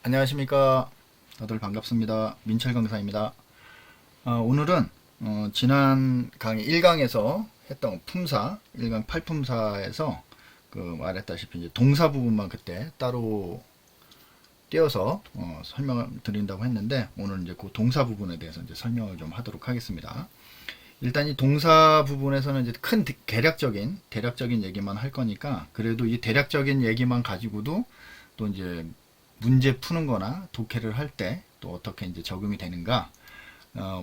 안녕하십니까. 다들 반갑습니다. 민철 강사입니다. 오늘은 지난 강의 1강에서 했던 품사, 1강 8품사에서 그 말했다시피 이제 동사 부분만 그때 따로 떼어서 설명을 드린다고 했는데, 오늘 이제 그 동사 부분에 대해서 이제 설명을 좀 하도록 하겠습니다. 일단 이 동사 부분에서는 이제 큰 대략적인 얘기만 할 거니까, 그래도 이 대략적인 얘기만 가지고도 또 이제 문제 푸는 거나 독해를 할 때 또 어떻게 이제 적용이 되는가,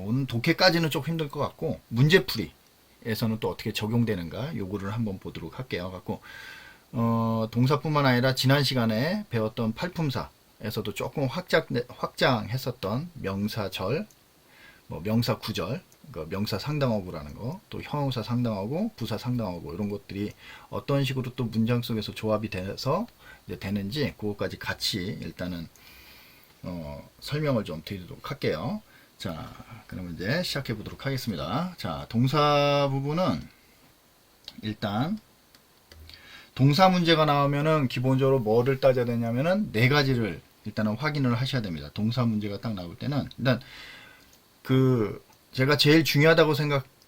오늘 독해까지는 조금 힘들 것 같고, 문제풀이에서는 또 어떻게 적용되는가, 요거를 한번 보도록 할게요. 갖고, 동사뿐만 아니라 지난 시간에 배웠던 팔품사에서도 조금 확장했었던 명사절, 뭐 명사 구절, 그러니까 명사 상당어구라는 거, 또 형용사 상당어구, 부사 상당어구, 이런 것들이 어떤 식으로 또 문장 속에서 조합이 돼서 이제 되는지, 그것까지 같이 일단은 설명을 좀 드리도록 할게요. 자, 그러면 이제 시작해 보도록 하겠습니다. 자, 동사 부분은 일단 동사 문제가 나오면은 기본적으로 뭐를 따져야 되냐면은 네 가지를 일단은 확인을 하셔야 됩니다. 동사 문제가 딱 나올 때는 일단 제가 제일 중요하다고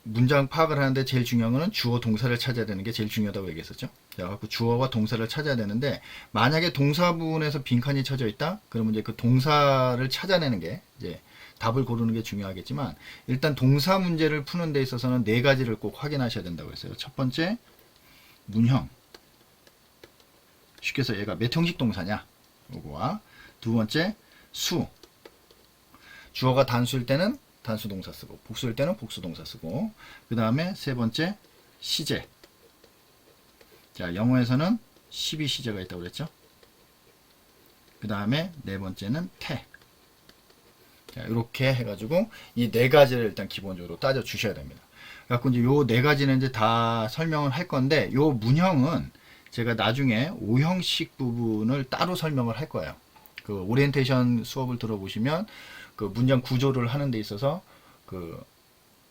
문장 파악을 하는데 제일 중요한 거는 주어 동사를 찾아야 되는 게 제일 중요하다고 얘기했었죠. 그래갖고 주어와 동사를 찾아야 되는데, 만약에 동사 부분에서 빈칸이 쳐져 있다, 그러면 이제 그 동사를 찾아내는 게 이제 답을 고르는 게 중요하겠지만, 일단 동사 문제를 푸는 데 있어서는 네 가지를 꼭 확인하셔야 된다고 했어요. 첫 번째, 문형. 쉽게 해서 얘가 몇 형식 동사냐, 요거와 두 번째, 수. 주어가 단수일 때는 단수 동사 쓰고, 복수일 때는 복수 동사 쓰고, 그 다음에 세 번째, 시제. 자, 영어에서는 12시제가 있다고 그랬죠. 그 다음에 네 번째는 태. 자, 이렇게 해가지고 이 네 가지를 일단 기본적으로 따져 주셔야 됩니다. 그래갖고 이제 요 네 가지는 이제 다 설명을 할 건데, 요 문형은 제가 나중에 5형식 부분을 따로 설명을 할 거예요. 그 오리엔테이션 수업을 들어보시면 그 문장 구조를 하는 데 있어서 그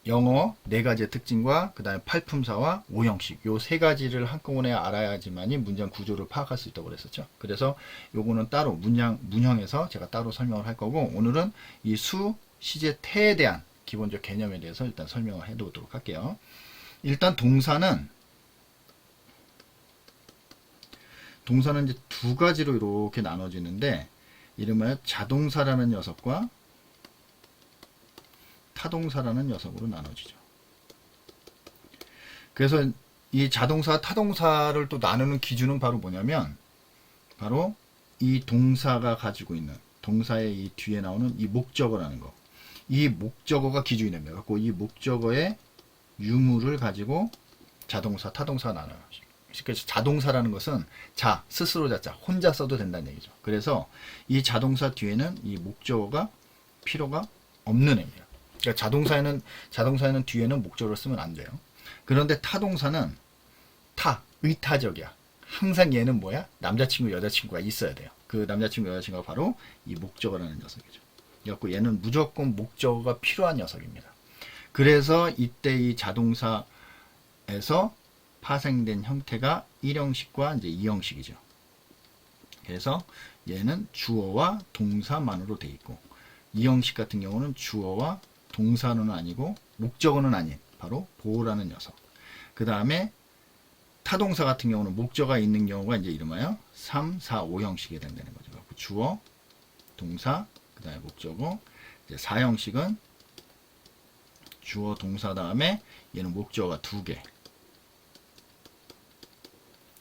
영어 네 가지의 특징과 그 다음에 팔품사와 5형식 요 세 가지를 한꺼번에 알아야지만이 문장 구조를 파악할 수 있다고 그랬었죠. 그래서 요거는 따로 문형에서 제가 따로 설명을 할 거고, 오늘은 이 수, 시제, 태에 대한 기본적 개념에 대해서 일단 설명을 해 두도록 할게요. 일단 동사는 이제 두 가지로 이렇게 나눠지는데, 이름하여 자동사라는 녀석과 타동사라는 녀석으로 나눠지죠. 그래서 이 자동사, 타동사를 또 나누는 기준은 바로 뭐냐면, 바로 이 동사가 가지고 있는, 동사의 이 뒤에 나오는 이 목적어라는 거. 이 목적어가 기준이 됩니다. 그래서 이 목적어의 유무를 가지고 자동사, 타동사가 나눠요. 그래서 자동사라는 것은 스스로 자자, 혼자 써도 된다는 얘기죠. 그래서 이 자동사 뒤에는 이 목적어가 필요가 없는 애입니다. 그러니까 자동사에는 뒤에는 목적어를 쓰면 안 돼요. 그런데 타동사는 의타적이야. 항상 얘는 뭐야? 남자친구, 여자친구가 있어야 돼요. 그 남자친구, 여자친구가 바로 이 목적어라는 녀석이죠. 그래서 얘는 무조건 목적어가 필요한 녀석입니다. 그래서 이때 이 자동사에서 파생된 형태가 1형식과 이제 2형식이죠. 그래서 얘는 주어와 동사만으로 되어 있고, 2형식 같은 경우는 주어와 동사는 아니고 목적어는 아닌 바로 보호라는 녀석. 그 다음에 타동사 같은 경우는 목적어가 있는 경우가 이제 이름하여 3, 4, 5형식이 된다는 거죠. 주어, 동사, 그 다음에 목적어. 이제 4형식은 주어, 동사 다음에 얘는 목적어가 2개.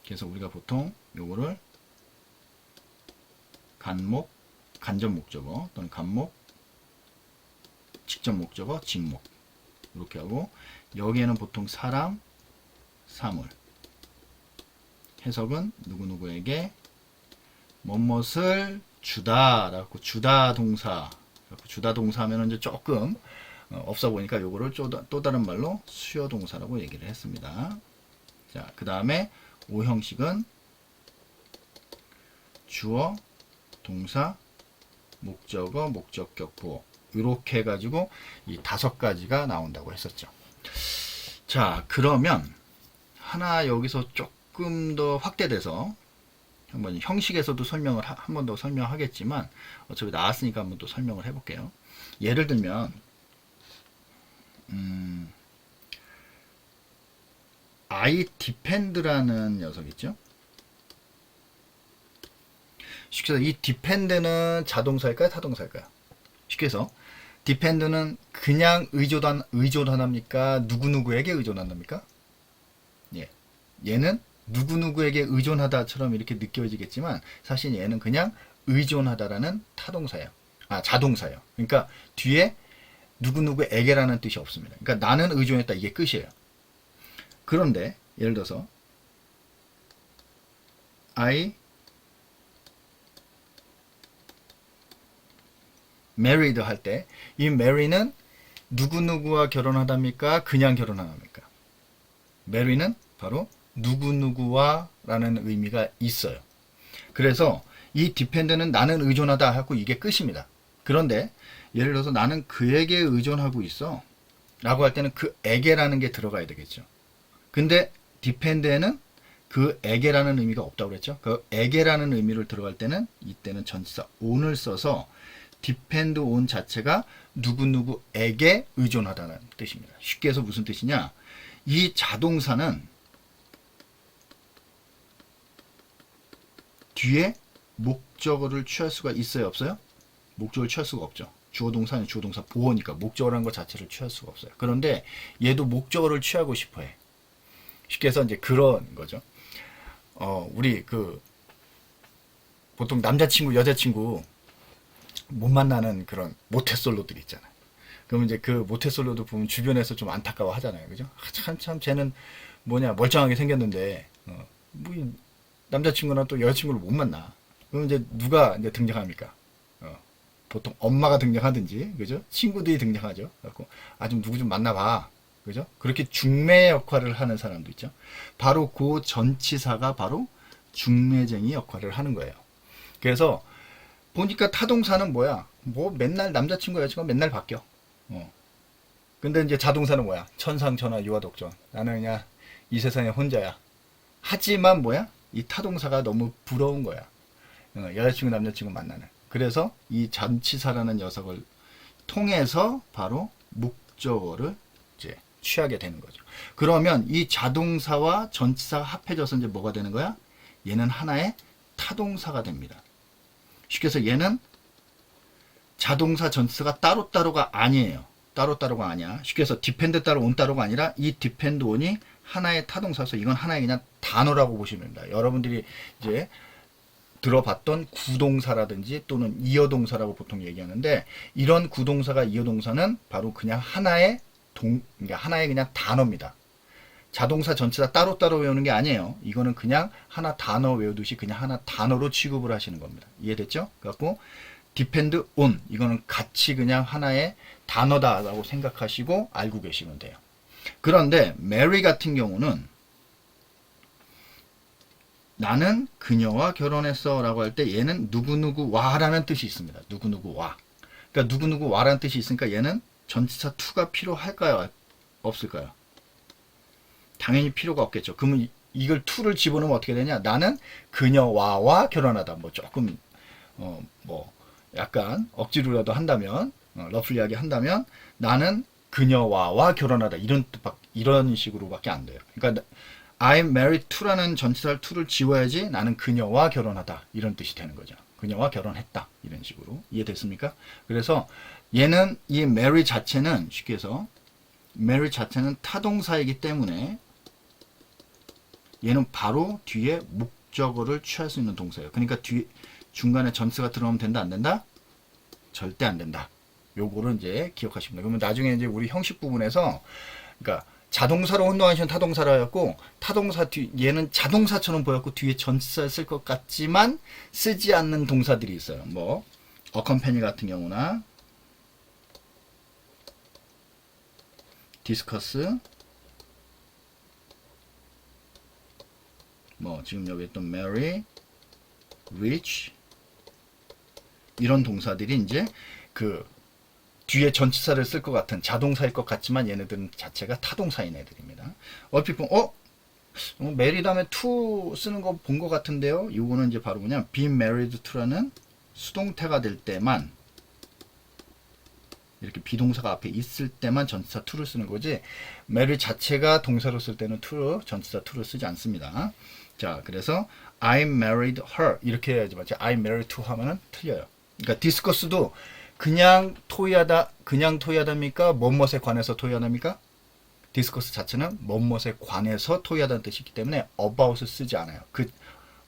그래서 우리가 보통 요거를 간목, 간접 목적어 또는 간목, 직접 목적어, 직목 이렇게 하고, 여기에는 보통 사람, 사물. 해석은 누구누구에게 뭐뭇을 주다 라고, 주다 동사. 주다 동사 하면 이제 조금 없어 보니까 요거를 또 다른 말로 수요 동사라고 얘기를 했습니다. 자, 그 다음에 5형식은 주어, 동사, 목적어, 목적격, 보어. 이렇게 해가지고 이 5가지가 나온다고 했었죠. 자, 그러면 하나 여기서 조금 더 확대돼서 한번 형식에서도 설명을 한 번 더 설명하겠지만 어차피 나왔으니까 한번 또 설명을 해볼게요. 예를 들면 I depend라는 녀석 있죠? 쉽게 해서 이 depend는 자동사일까요? 타동사일까요? 쉽게 해서 depend는 그냥 의존합니까? 누구누구에게 의존한답니까? 예. 얘는 누구누구에게 의존하다처럼 이렇게 느껴지겠지만 사실 얘는 그냥 의존하다라는 타동사예요. 아, 자동사예요. 그러니까 뒤에 누구누구에게라는 뜻이 없습니다. 그러니까 나는 의존했다 이게 끝이에요. 그런데 예를 들어서 I married 할 때 이 marry는 누구누구와 결혼하답니까? 그냥 결혼하답니까? marry는 바로 누구누구와 라는 의미가 있어요. 그래서 이 depend는 나는 의존하다 하고 이게 끝입니다. 그런데 예를 들어서 나는 그에게 의존하고 있어 라고 할 때는 그에게라는 게 들어가야 되겠죠. 근데 depend에는 그에게라는 의미가 없다고 그랬죠. 그에게라는 의미를 들어갈 때는 이때는 전치사 on을 써서 depend on 자체가 누구누구에게 의존하다는 뜻입니다. 쉽게 해서 무슨 뜻이냐? 이 자동사는 뒤에 목적어를 취할 수가 있어요? 없어요? 목적어를 취할 수가 없죠. 주어동사는 주어동사 보어니까 목적어라는 것 자체를 취할 수가 없어요. 그런데 얘도 목적어를 취하고 싶어 해. 쉽게 해서 이제 그런 거죠. 우리 보통 남자친구, 여자친구 못 만나는 그런 모태솔로들 있잖아요. 그러면 이제 그 모태솔로도 보면 주변에서 좀 안타까워 하잖아요. 그죠? 참, 쟤는 멀쩡하게 생겼는데, 뭐, 남자친구나 또 여자친구를 못 만나. 그럼 이제 누가 이제 등장합니까? 보통 엄마가 등장하든지, 그죠? 친구들이 등장하죠. 그래갖고, 좀 누구 좀 만나봐. 그죠? 그렇게 중매 역할을 하는 사람도 있죠. 바로 그 전치사가 바로 중매쟁이 역할을 하는 거예요. 그래서, 보니까 타동사는 뭐야? 맨날 남자친구 여자친구가 맨날 바뀌어. 근데 이제 자동사는 뭐야? 천상천하 유아독존. 나는 그냥 이 세상에 혼자야. 하지만 뭐야? 이 타동사가 너무 부러운 거야. 여자친구 남자친구 만나는. 그래서 이 전치사라는 녀석을 통해서 바로 목적어를 이제 취하게 되는 거죠. 그러면 이 자동사와 전치사가 합해져서 이제 뭐가 되는 거야? 얘는 하나의 타동사가 됩니다. 쉽게 해서 얘는 자동사 전치사가 따로따로가 아니에요. 따로따로가 아니야. 쉽게 해서 depend 따로 on 따로가 아니라 이 depend on이 하나의 타동사서 이건 하나의 그냥 단어라고 보시면 됩니다. 여러분들이 이제 들어봤던 구동사라든지 또는 이어동사라고 보통 얘기하는데 이런 구동사가 이어동사는 바로 그냥 하나의 그러니까 하나의 그냥 단어입니다. 자동사 전치사 따로따로 외우는 게 아니에요. 이거는 그냥 하나 단어 외우듯이 그냥 하나 단어로 취급을 하시는 겁니다. 이해됐죠? 그래갖고 depend on 이거는 같이 그냥 하나의 단어다라고 생각하시고 알고 계시면 돼요. 그런데 marry 같은 경우는 나는 그녀와 결혼했어 라고 할 때 얘는 누구누구와 라는 뜻이 있습니다. 누구누구와. 그러니까 누구누구와 라는 뜻이 있으니까 얘는 전치사 to가 필요할까요? 없을까요? 당연히 필요가 없겠죠. 그러면 이걸 to를 집어넣으면 어떻게 되냐? 나는 그녀와와 결혼하다. 뭐 조금 약간 억지로라도 한다면 러플리하게 한다면 나는 그녀와와 결혼하다. 이런 식으로밖에 안 돼요. 그러니까 I'm married to라는 전치사를 to를 지워야지 나는 그녀와 결혼하다. 이런 뜻이 되는 거죠. 그녀와 결혼했다. 이런 식으로. 이해됐습니까? 그래서 얘는 이 marry 자체는 쉽게 해서 marry 자체는 타동사이기 때문에 얘는 바로 뒤에 목적어를 취할 수 있는 동사예요. 그러니까 중간에 전치사가 들어가면 된다 안 된다? 절대 안 된다. 요거를 이제 기억하시면 돼요. 그러면 나중에 이제 우리 형식 부분에서 그러니까 자동사로 혼동하시는 타동사라 해갖고 타동사 얘는 자동사처럼 보였고 뒤에 전치사를 쓸 것 같지만 쓰지 않는 동사들이 있어요. 뭐 accompany 같은 경우나 discuss 뭐 지금 여기 또 marry, reach 이런 동사들이 이제 뒤에 전치사를 쓸 것 같은 자동사일 것 같지만 얘네들은 자체가 타동사인 애들입니다. 얼핏 보면 marry 다음에 to 쓰는 거 본 것 같은데요. 이거는 이제 바로 그냥 be married to라는 수동태가 될 때만, 이렇게 비동사가 앞에 있을 때만 전치사 to를 쓰는 거지, marry 자체가 동사로 쓸 때는 전치사 to를 쓰지 않습니다. 자, 그래서 I married her 이렇게 해야지 맞지. I married to 하면은 틀려요. 그러니까 discuss도 그냥 토의하다입니까? 뭐뭇에 관해서 토의하다입니까? 디스커스 자체는 뭐뭇에 관해서 토의하다는 뜻이 있기 때문에 about을 쓰지 않아요. 그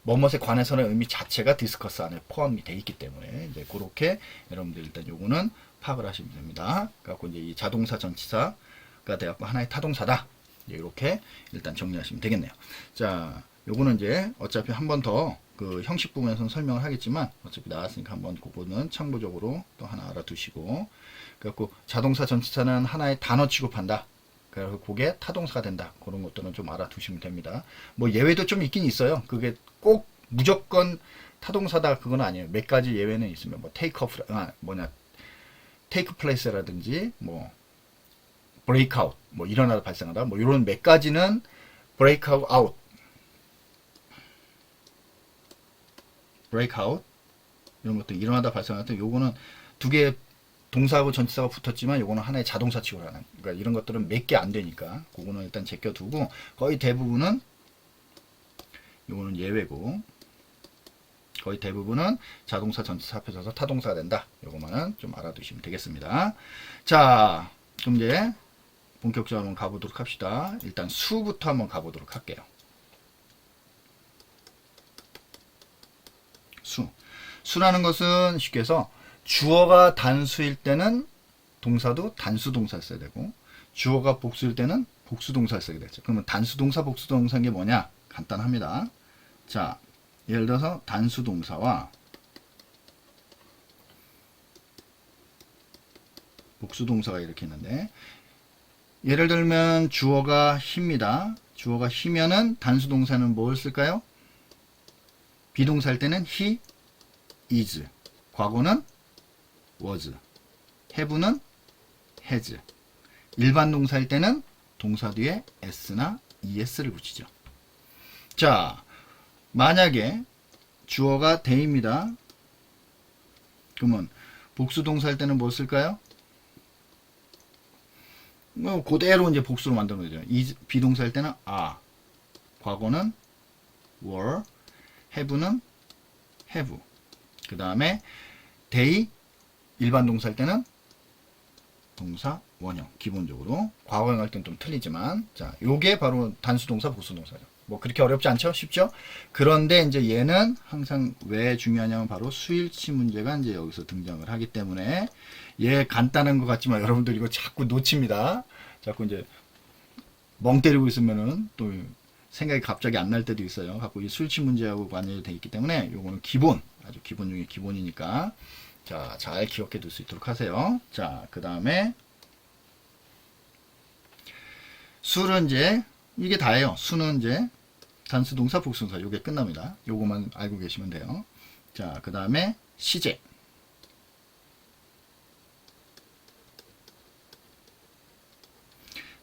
뭐뭇에 관해서는 의미 자체가 디스커스 안에 포함이 되어 있기 때문에 이제 그렇게 여러분들 일단 요거는 파악을 하시면 됩니다. 그래갖고 이제 이 자동사 전치사가 돼갖고 하나의 타동사다. 이렇게 일단 정리하시면 되겠네요. 자, 요거는 이제 어차피 한 번 더 그 형식 부분에서는 설명을 하겠지만 어차피 나왔으니까 한번 그거는 참고적으로 또 하나 알아두시고, 그래갖고 자동사 전치사는 하나의 단어 취급한다. 그래서 그게 타동사가 된다. 그런 것들은 좀 알아두시면 됩니다. 뭐 예외도 좀 있긴 있어요. 그게 꼭 무조건 타동사다 그건 아니에요. 몇 가지 예외는 있으면 뭐 take place라든지 뭐 break out 뭐 일어나다 발생하다 뭐 이런 몇 가지는 break out 이런 것도 일어나다 발생하다, 요거는 두 개 동사하고 전치사가 붙었지만 요거는 하나의 자동사 취급을 하는, 그러니까 이런 것들은 몇 개 안 되니까 그거는 일단 제껴두고, 거의 대부분은 요거는 예외고 거의 대부분은 자동사 전치사 합해져서 타동사가 된다. 요거만은 좀 알아두시면 되겠습니다. 자, 그럼 이제 본격적으로 한번 가보도록 합시다. 일단 수부터 한번 가보도록 할게요. 수라는 것은 쉽게 해서 주어가 단수일 때는 동사도 단수동사를 써야 되고, 주어가 복수일 때는 복수동사를 써야 되죠. 그러면 단수동사, 복수동사인 게 뭐냐? 간단합니다. 자, 예를 들어서 단수동사와 복수동사가 이렇게 있는데, 예를 들면 주어가 he입니다. 주어가 he면은 단수동사는 뭘 쓸까요? 비동사일 때는 he is, 과거는 was, have는 has, 일반 동사일 때는 동사 뒤에 s나 es를 붙이죠. 자, 만약에 주어가 they입니다. 그러면 복수동사일 때는 뭐 쓸까요? 뭐 그대로 이제 복수로 만드는 거죠. 비동사일 때는 are, 과거는 were, have는 have, 그 다음에 they 일반 동사일 때는 동사 원형, 기본적으로 과거형 할 때는 좀 틀리지만, 자, 요게 바로 단수동사 복수동사죠. 뭐 그렇게 어렵지 않죠? 쉽죠? 그런데 이제 얘는 항상 왜 중요하냐면 바로 수일치 문제가 이제 여기서 등장을 하기 때문에, 얘 간단한 것 같지만 여러분들 이거 자꾸 놓칩니다. 자꾸 이제 멍 때리고 있으면은 또 생각이 갑자기 안 날 때도 있어요. 갖고 이 수일치 문제하고 관련이 되어 있기 때문에 요거는 기본, 아주 기본 중에 기본이니까 자, 잘 기억해 둘 수 있도록 하세요. 자, 그 다음에 수는 이제 이게 다예요. 수는 이제 단수동사, 복수동사 요게 끝납니다. 요거만 알고 계시면 돼요. 자, 그 다음에 시제.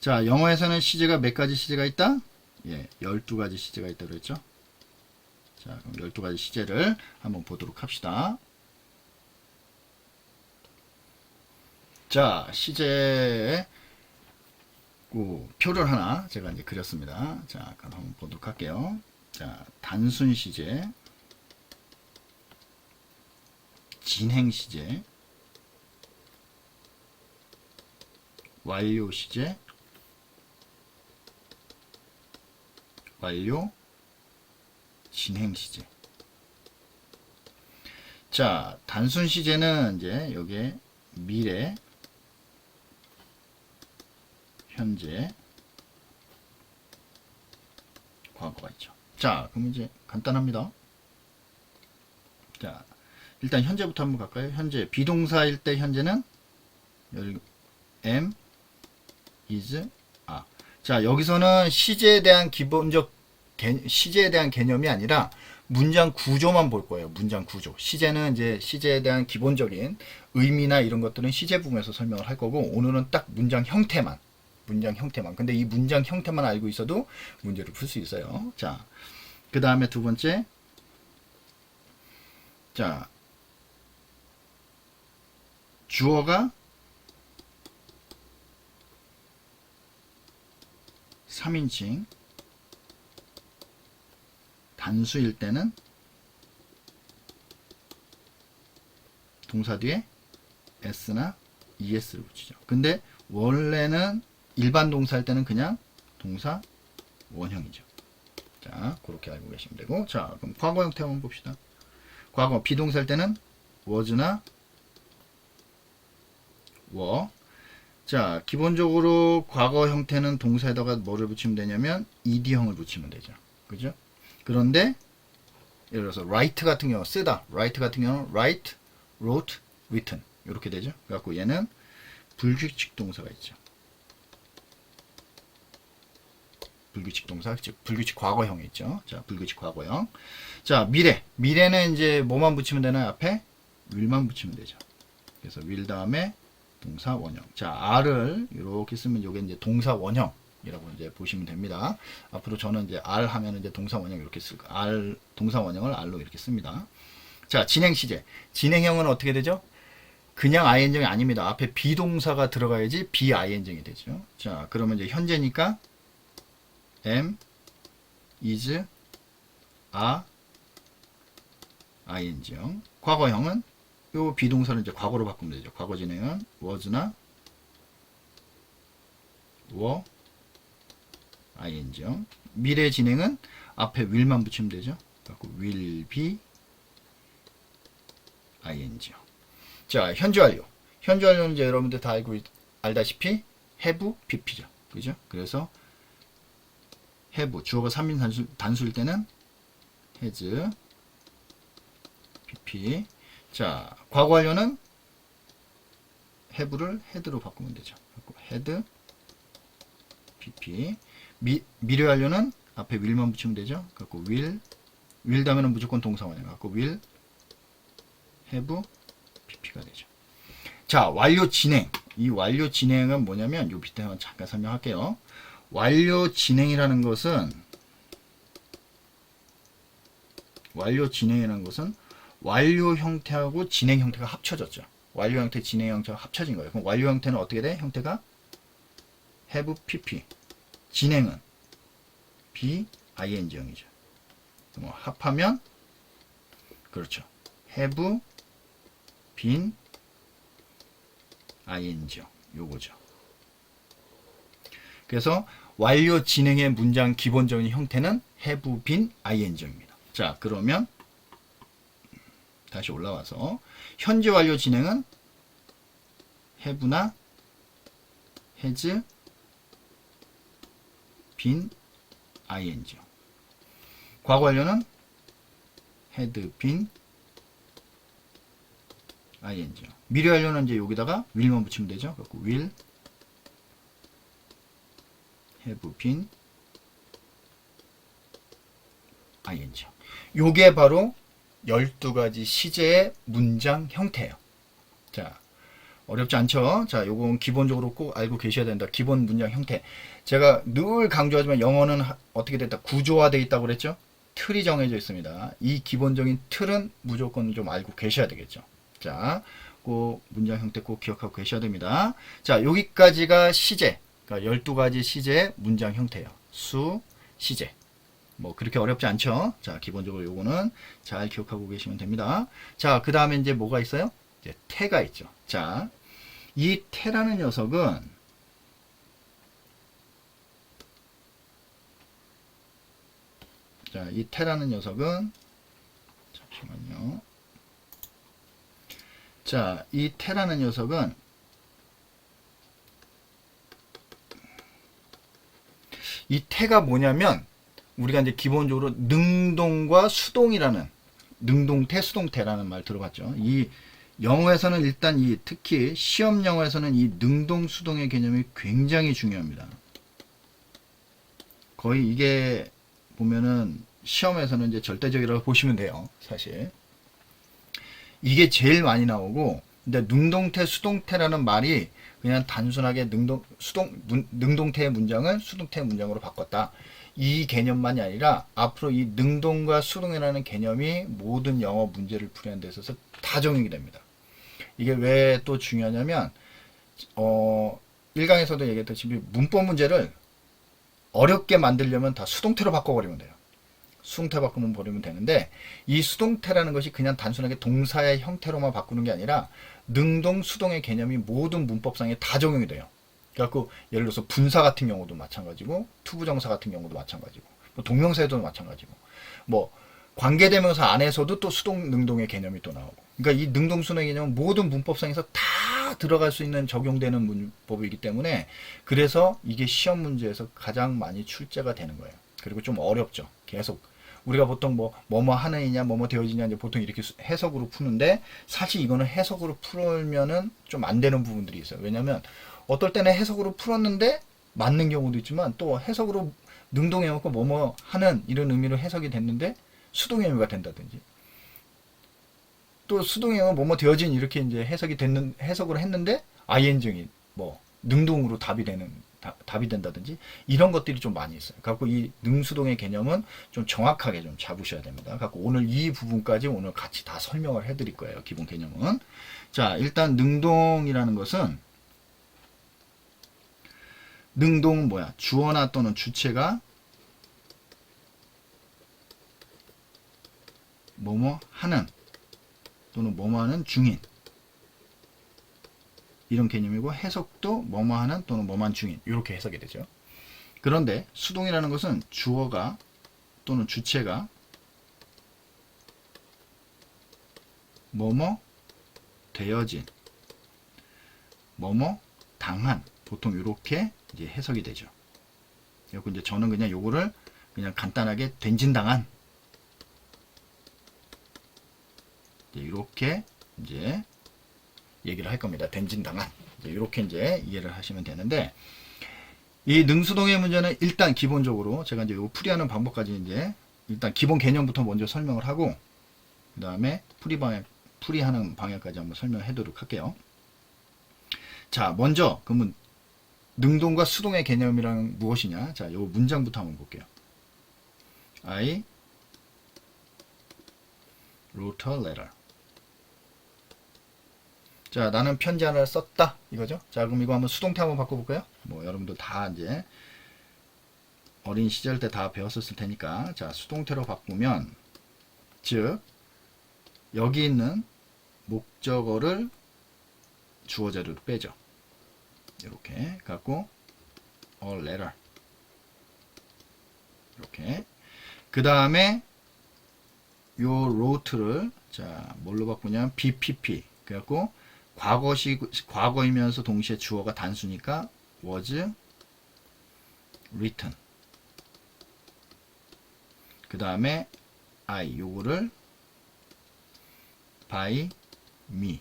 자, 영어에서는 시제가 몇 가지 시제가 있다? 예, 12가지 시제가 있다고 그랬죠. 자, 그럼 12가지 시제를 한번 보도록 합시다. 자, 시제 표를 하나 제가 이제 그렸습니다. 자, 그럼 한번 보도록 할게요. 자, 단순 시제, 진행 시제, 완료 시제, 완료, 진행 시제. 자, 단순 시제는 이제 여기에 미래, 현재, 과거가 있죠. 자, 그럼 이제 간단합니다. 자, 일단 현재부터 한번 갈까요? 현재, 비동사일 때 현재는 am, is, are. 자, 여기서는 시제에 대한 시제에 대한 개념이 아니라 문장 구조만 볼 거예요. 문장 구조. 시제는 이제 시제에 대한 기본적인 의미나 이런 것들은 시제 부분에서 설명을 할 거고, 오늘은 딱 문장 형태만, 문장 형태만. 근데 이 문장 형태만 알고 있어도 문제를 풀 수 있어요. 자, 그 다음에 두 번째. 자, 주어가 3인칭 단수일 때는 동사 뒤에 s나 es를 붙이죠. 근데 원래는 일반 동사일 때는 그냥 동사 원형이죠. 자, 그렇게 알고 계시면 되고. 자, 그럼 과거 형태 한번 봅시다. 과거 비동사일 때는 was나 were. 자, 기본적으로 과거 형태는 동사에다가 뭐를 붙이면 되냐면 ed형을 붙이면 되죠. 그죠? 그런데 예를 들어서 write 같은 경우 쓰다, write 같은 경우는 write, wrote, written 이렇게 되죠. 그래갖고 얘는 불규칙 동사가 있죠. 불규칙 동사, 즉 불규칙 과거형이 있죠. 자, 불규칙 과거형. 자, 미래는 이제 뭐만 붙이면 되나요? 앞에 will만 붙이면 되죠. 그래서 will 다음에 동사 원형. 자, R을 이렇게 쓰면 이게 이제 동사 원형이라고 이제 보시면 됩니다. 앞으로 저는 이제 R 하면 이제 동사 원형 이렇게 쓸 거예요. R 동사 원형을 R로 이렇게 씁니다. 자, 진행 시제. 진행형은 어떻게 되죠? 그냥 ing이 아닙니다. 앞에 비동사가 들어가야지 비ing이 되죠. 자, 그러면 이제 현재니까 am, is, are, ing형. 과거형은 요 비동사를 이제 과거로 바꾸면 되죠. 과거 진행은 was나 were, ing형. 미래 진행은 앞에 will만 붙이면 되죠. will be, ing형. 자, 현재 완료. 현재 완료는 이제 여러분들 다 알다시피 have, pp죠. 그죠? 그래서 have, 주어가 3인 단수일 때는 has, pp. 자, 과거 완료는 have를 had로 바꾸면 되죠. had, pp. 미래 완료는 앞에 will만 붙이면 되죠. 갖고 will 다음에는 무조건 동사 원형. 갖고 will, have, pp가 되죠. 자, 완료 진행. 이 완료 진행은 뭐냐면 요 밑에 한번 잠깐 설명할게요. 완료 진행이라는 것은 완료 형태하고 진행 형태가 합쳐졌죠. 완료 형태, 진행 형태가 합쳐진 거예요. 그럼 완료 형태는 어떻게 돼? 형태가 have, pp. 진행은 be, ing형이죠. 뭐 합하면 그렇죠. have, been, ing형. 요거죠. 그래서 완료 진행의 문장 기본적인 형태는 have, been, ing형입니다. 자, 그러면 다시 올라와서 현재 완료 진행은 have나 has, been, ing형. 과거 완료는 had, been, ing형. 미래 완료는 이제 여기다가 will만 붙이면 되죠. 그래서 will, have been, ing형. 요게 바로 12가지 시제의 문장 형태예요. 자, 어렵지 않죠? 자, 요건 기본적으로 꼭 알고 계셔야 된다. 기본 문장 형태. 제가 늘 강조하지만 영어는 어떻게 됐다? 구조화되어 있다고 그랬죠? 틀이 정해져 있습니다. 이 기본적인 틀은 무조건 좀 알고 계셔야 되겠죠. 자, 그 문장 형태 꼭 기억하고 계셔야 됩니다. 자, 여기까지가 시제. 그러니까 12가지 시제의 문장 형태예요. 수, 시제. 뭐 그렇게 어렵지 않죠. 자, 기본적으로 요거는 잘 기억하고 계시면 됩니다. 자, 그 다음에 이제 뭐가 있어요? 이제 태가 있죠. 자, 이 태라는 녀석은 이 태라는 녀석은 잠시만요. 자, 이 태라는 녀석은 이 태가 뭐냐면 우리가 이제 기본적으로 능동과 수동이라는 능동태, 수동태라는 말 들어봤죠. 이 영어에서는 일단 특히 시험 영어에서는 이 능동, 수동의 개념이 굉장히 중요합니다. 거의 이게 보면은 시험에서는 이제 절대적이라고 보시면 돼요. 사실 이게 제일 많이 나오고, 근데 능동태, 수동태라는 말이 그냥 단순하게 능동태의 문장을 수동태의 문장으로 바꿨다. 이 개념만이 아니라 앞으로 이 능동과 수동이라는 개념이 모든 영어 문제를 풀이하는 데 있어서 다 적용이 됩니다. 이게 왜 또 중요하냐면 1강에서도 얘기했듯이 문법 문제를 어렵게 만들려면 다 수동태로 바꿔버리면 돼요. 수동태 바꾸면 버리면 되는데, 이 수동태라는 것이 그냥 단순하게 동사의 형태로만 바꾸는 게 아니라 능동, 수동의 개념이 모든 문법상에 다 적용이 돼요. 그래갖고 예를 들어서 분사 같은 경우도 마찬가지고, 투부정사 같은 경우도 마찬가지고, 뭐 동명사에도 마찬가지고, 뭐 관계대명사 안에서도 또 수동, 능동의 개념이 또 나오고. 그러니까 이 능동, 수동의 개념은 모든 문법상에서 다 들어갈 수 있는 적용되는 문법이기 때문에, 그래서 이게 시험 문제에서 가장 많이 출제가 되는 거예요. 그리고 좀 어렵죠. 계속 우리가 보통 뭐뭐 하느냐, 뭐뭐 되어지냐, 이제 보통 이렇게 해석으로 푸는데, 사실 이거는 해석으로 풀면은 좀 안 되는 부분들이 있어요. 왜냐면 어떨 때는 해석으로 풀었는데 맞는 경우도 있지만, 또 해석으로 능동해놓고 뭐뭐 하는 이런 의미로 해석이 됐는데 수동의 의미가 된다든지, 또 수동의 의미가 뭐뭐 되어진 이렇게 이제 해석으로 했는데 ing이 뭐 능동으로 답이 된다든지, 이런 것들이 좀 많이 있어요. 갖고 이 능수동의 개념은 좀 정확하게 좀 잡으셔야 됩니다. 갖고 오늘 이 부분까지 오늘 같이 다 설명을 해드릴 거예요. 기본 개념은. 자, 일단 능동이라는 것은, 능동은 뭐야? 주어나 또는 주체가 뭐뭐 하는 또는 뭐뭐 하는 중인, 이런 개념이고, 해석도 뭐뭐 하는 또는 뭐만 중인, 이렇게 해석이 되죠. 그런데 수동이라는 것은 주어가 또는 주체가 뭐뭐 되어진, 뭐뭐 당한, 보통 이렇게 이제 해석이 되죠. 그리고 이제 저는 그냥 요거를 그냥 간단하게 된진당한, 이렇게 이제 얘기를 할 겁니다. 된진당한. 이렇게 이제 이해를 하시면 되는데, 이 능수동의 문제는 일단 기본적으로 제가 이제 요 풀이하는 방법까지 이제 일단 기본 개념부터 먼저 설명을 하고, 그 다음에 풀이하는 방향까지 한번 설명해 도록 할게요. 자, 먼저 그러면 능동과 수동의 개념이란 무엇이냐? 자, 요 문장부터 한번 볼게요. I wrote a letter. 자, 나는 편지 하나를 썼다, 이거죠. 자, 그럼 이거 한번 수동태 한번 바꿔볼까요? 뭐 여러분들 다 이제 어린 시절 때 다 배웠었을 테니까, 자, 수동태로 바꾸면, 즉 여기 있는 목적어를 주어 자료로 빼죠. 이렇게 갖고 a letter, 이렇게. 그 다음에 요 wrote를 자 뭘로 바꾸냐면 BPP, 그래갖고 과거이면서 동시에 주어가 단수니까 was written. 그 다음에 I, 요거를 by me,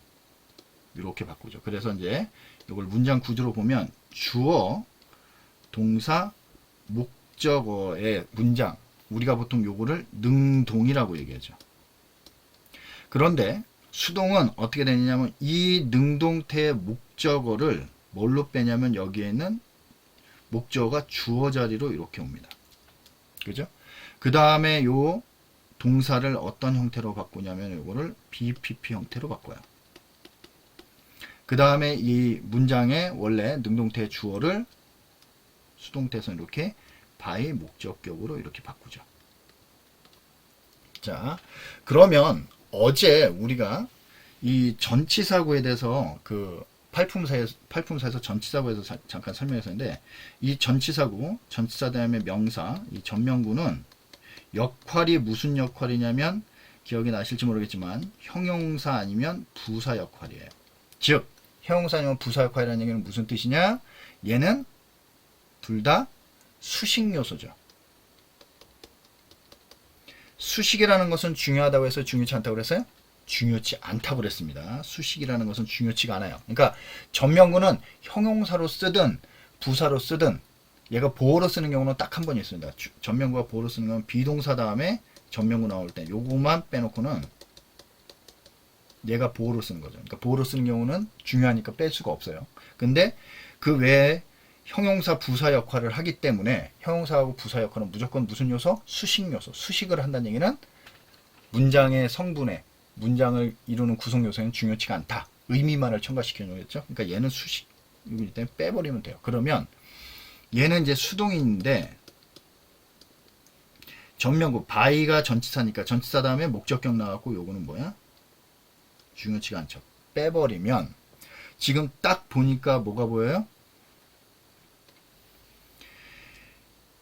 이렇게 바꾸죠. 그래서 이제 요걸 문장 구조로 보면 주어, 동사, 목적어의 문장, 우리가 보통 요거를 능동이라고 얘기하죠. 그런데 수동은 어떻게 되냐면, 이 능동태의 목적어를 뭘로 빼냐면, 여기에는 목적어가 주어 자리로 이렇게 옵니다. 그죠? 그 다음에 요 동사를 어떤 형태로 바꾸냐면, 요거를 BPP 형태로 바꿔요. 그 다음에 이 문장의 원래 능동태의 주어를 수동태에서 이렇게 by 목적격으로 이렇게 바꾸죠. 자, 그러면 어제 우리가 이 전치사구에 대해서 그 팔품사에서 전치사구에 대해서 잠깐 설명했었는데, 이 전치사구, 전치사 다음에 명사, 이 전명구는 역할이 무슨 역할이냐면, 기억이 나실지 모르겠지만 형용사 아니면 부사 역할이에요. 즉 형용사 아니면 부사 역할이라는 얘기는 무슨 뜻이냐? 얘는 둘 다 수식 요소죠. 수식이라는 것은 중요하다고 해서 중요치 않다고 그랬어요? 중요치 않다고 그랬습니다. 수식이라는 것은 중요치가 않아요. 그러니까 전명구는 형용사로 쓰든 부사로 쓰든, 얘가 보어로 쓰는 경우는 딱 한 번 있습니다. 전명구가 보어로 쓰는 건 비동사 다음에 전명구 나올 때, 요거만 빼놓고는 얘가 보호로 쓰는 거죠. 그러니까 보호로 쓰는 경우는 중요하니까 뺄 수가 없어요. 근데 그 외에 형용사 부사 역할을 하기 때문에 형용사하고 부사 역할은 무조건 무슨 요소? 수식 요소. 수식을 한다는 얘기는 문장의 성분에 문장을 이루는 구성 요소는 중요치가 않다. 의미만을 첨가시키는 거겠죠. 그러니까 얘는 수식이기 때문에 빼버리면 돼요. 그러면 얘는 이제 수동인데 전면구 by가 전치사니까 전치사 다음에 목적격 나왔고 요거는 뭐야? 중요치가 않죠. 빼버리면 지금 딱 보니까 뭐가 보여요?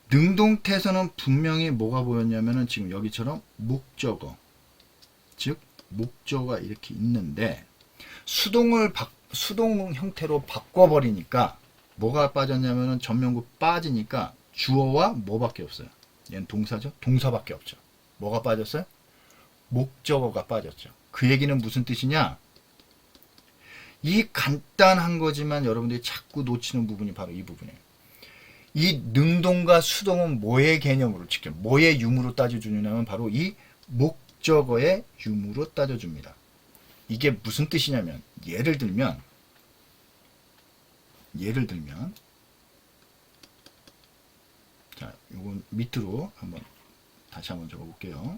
능동태에서는 분명히 뭐가 보였냐면은 지금 여기처럼 목적어, 즉 목적어가 이렇게 있는데 수동 형태로 바꿔버리니까 뭐가 빠졌냐면은 전면구 빠지니까 주어와 뭐밖에 없어요. 얘는 동사죠. 동사밖에 없죠. 뭐가 빠졌어요? 목적어가 빠졌죠. 그 얘기는 무슨 뜻이냐? 이 간단한 거지만 여러분들이 자꾸 놓치는 부분이 바로 이 부분이에요. 이 능동과 수동은 뭐의 개념으로 직접 뭐의 유무로 따져주냐면 바로 이 목적어의 유무로 따져줍니다. 이게 무슨 뜻이냐면 예를 들면 자, 요건 밑으로 다시 한번 적어 볼게요.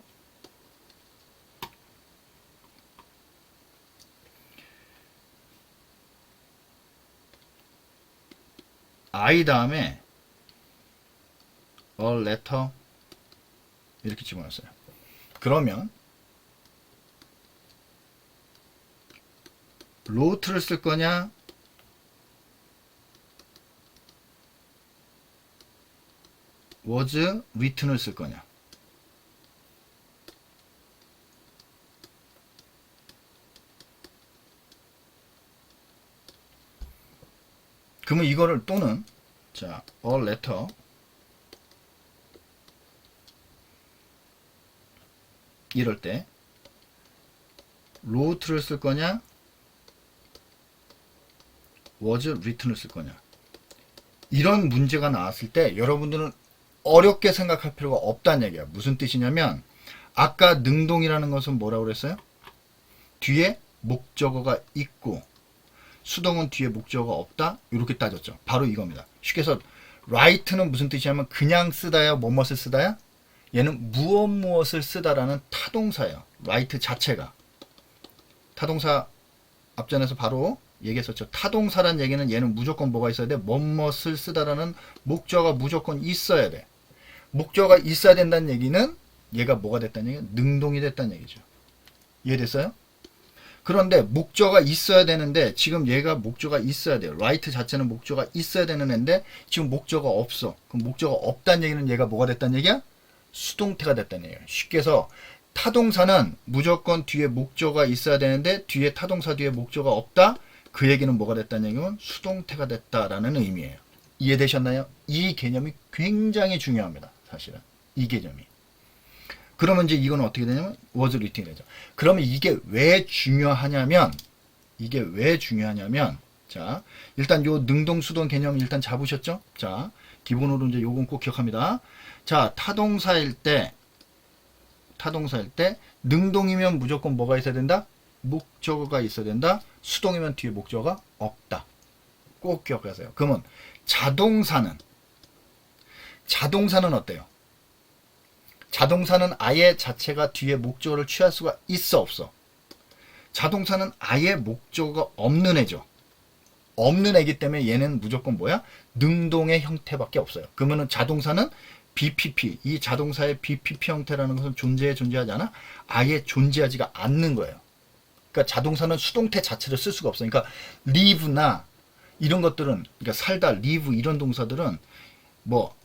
I 다음에 a letter 이렇게 집어넣었어요. 그러면 wrote를 쓸 거냐 was written을 쓸 거냐? 그러면 이거를 또는 자, a letter 이럴 때 wrote를 쓸 거냐 was written을 쓸 거냐? 이런 문제가 나왔을 때 여러분들은 어렵게 생각할 필요가 없다는 얘기야. 무슨 뜻이냐면 아까 능동이라는 것은 뭐라고 그랬어요? 뒤에 목적어가 있고 수동은 뒤에 목적어가 없다? 이렇게 따졌죠. 바로 이겁니다. 쉽게 해서 write는 무슨 뜻이냐면 그냥 쓰다야 뭐뭇을 쓰다야? 얘는 무엇을 쓰다라는 타동사예요. write 자체가. 타동사 앞전에서 바로 얘기했었죠. 타동사란 얘기는 얘는 무조건 뭐가 있어야 돼? 뭐뭇을 쓰다라는 목적어가 무조건 있어야 돼. 목적어가 있어야 된다는 얘기는 얘가 뭐가 됐다는 얘기야? 능동이 됐다는 얘기죠. 이해됐어요? 그런데 목적어가 있어야 되는데 지금 얘가 목적어가 있어야 돼요. write 자체는 목적어가 있어야 되는 애인데 지금 목적어가 없어. 그럼 목적어가 없다는 얘기는 얘가 뭐가 됐다는 얘기야? 수동태가 됐다는 얘기예요. 쉽게 해서 타동사는 무조건 뒤에 목적어가 있어야 되는데 뒤에 타동사 뒤에 목적어가 없다? 그 얘기는 뭐가 됐다는 얘기는 수동태가 됐다라는 의미예요. 이해되셨나요? 이 개념이 굉장히 중요합니다. 사실은 이 개념이. 그러면 이제 이건 어떻게 되냐면 was written 되죠. 그러면 이게 왜 중요하냐면 자, 일단 요 능동 수동 개념 일단 잡으셨죠? 자, 기본으로 이제 요건 꼭 기억합니다. 자, 타동사일 때 능동이면 무조건 뭐가 있어야 된다? 목적어가 있어야 된다. 수동이면 뒤에 목적어가 없다. 꼭 기억하세요. 그러면 자동사는 어때요? 자동사는 아예 자체가 뒤에 목적어를 취할 수가 있어 없어? 자동사는 아예 목적어가 없는 애죠. 없는 애기 때문에 얘는 무조건 뭐야? 능동의 형태밖에 없어요. 그러면은 자동사는 BPP, 이 자동사의 BPP 형태라는 것은 존재하지 않아? 아예 존재하지가 않는 거예요. 그러니까 자동사는 수동태 자체를 쓸 수가 없어요. 그러니까 live나 이런 것들은, 그러니까 살다, live 이런 동사들은 뭐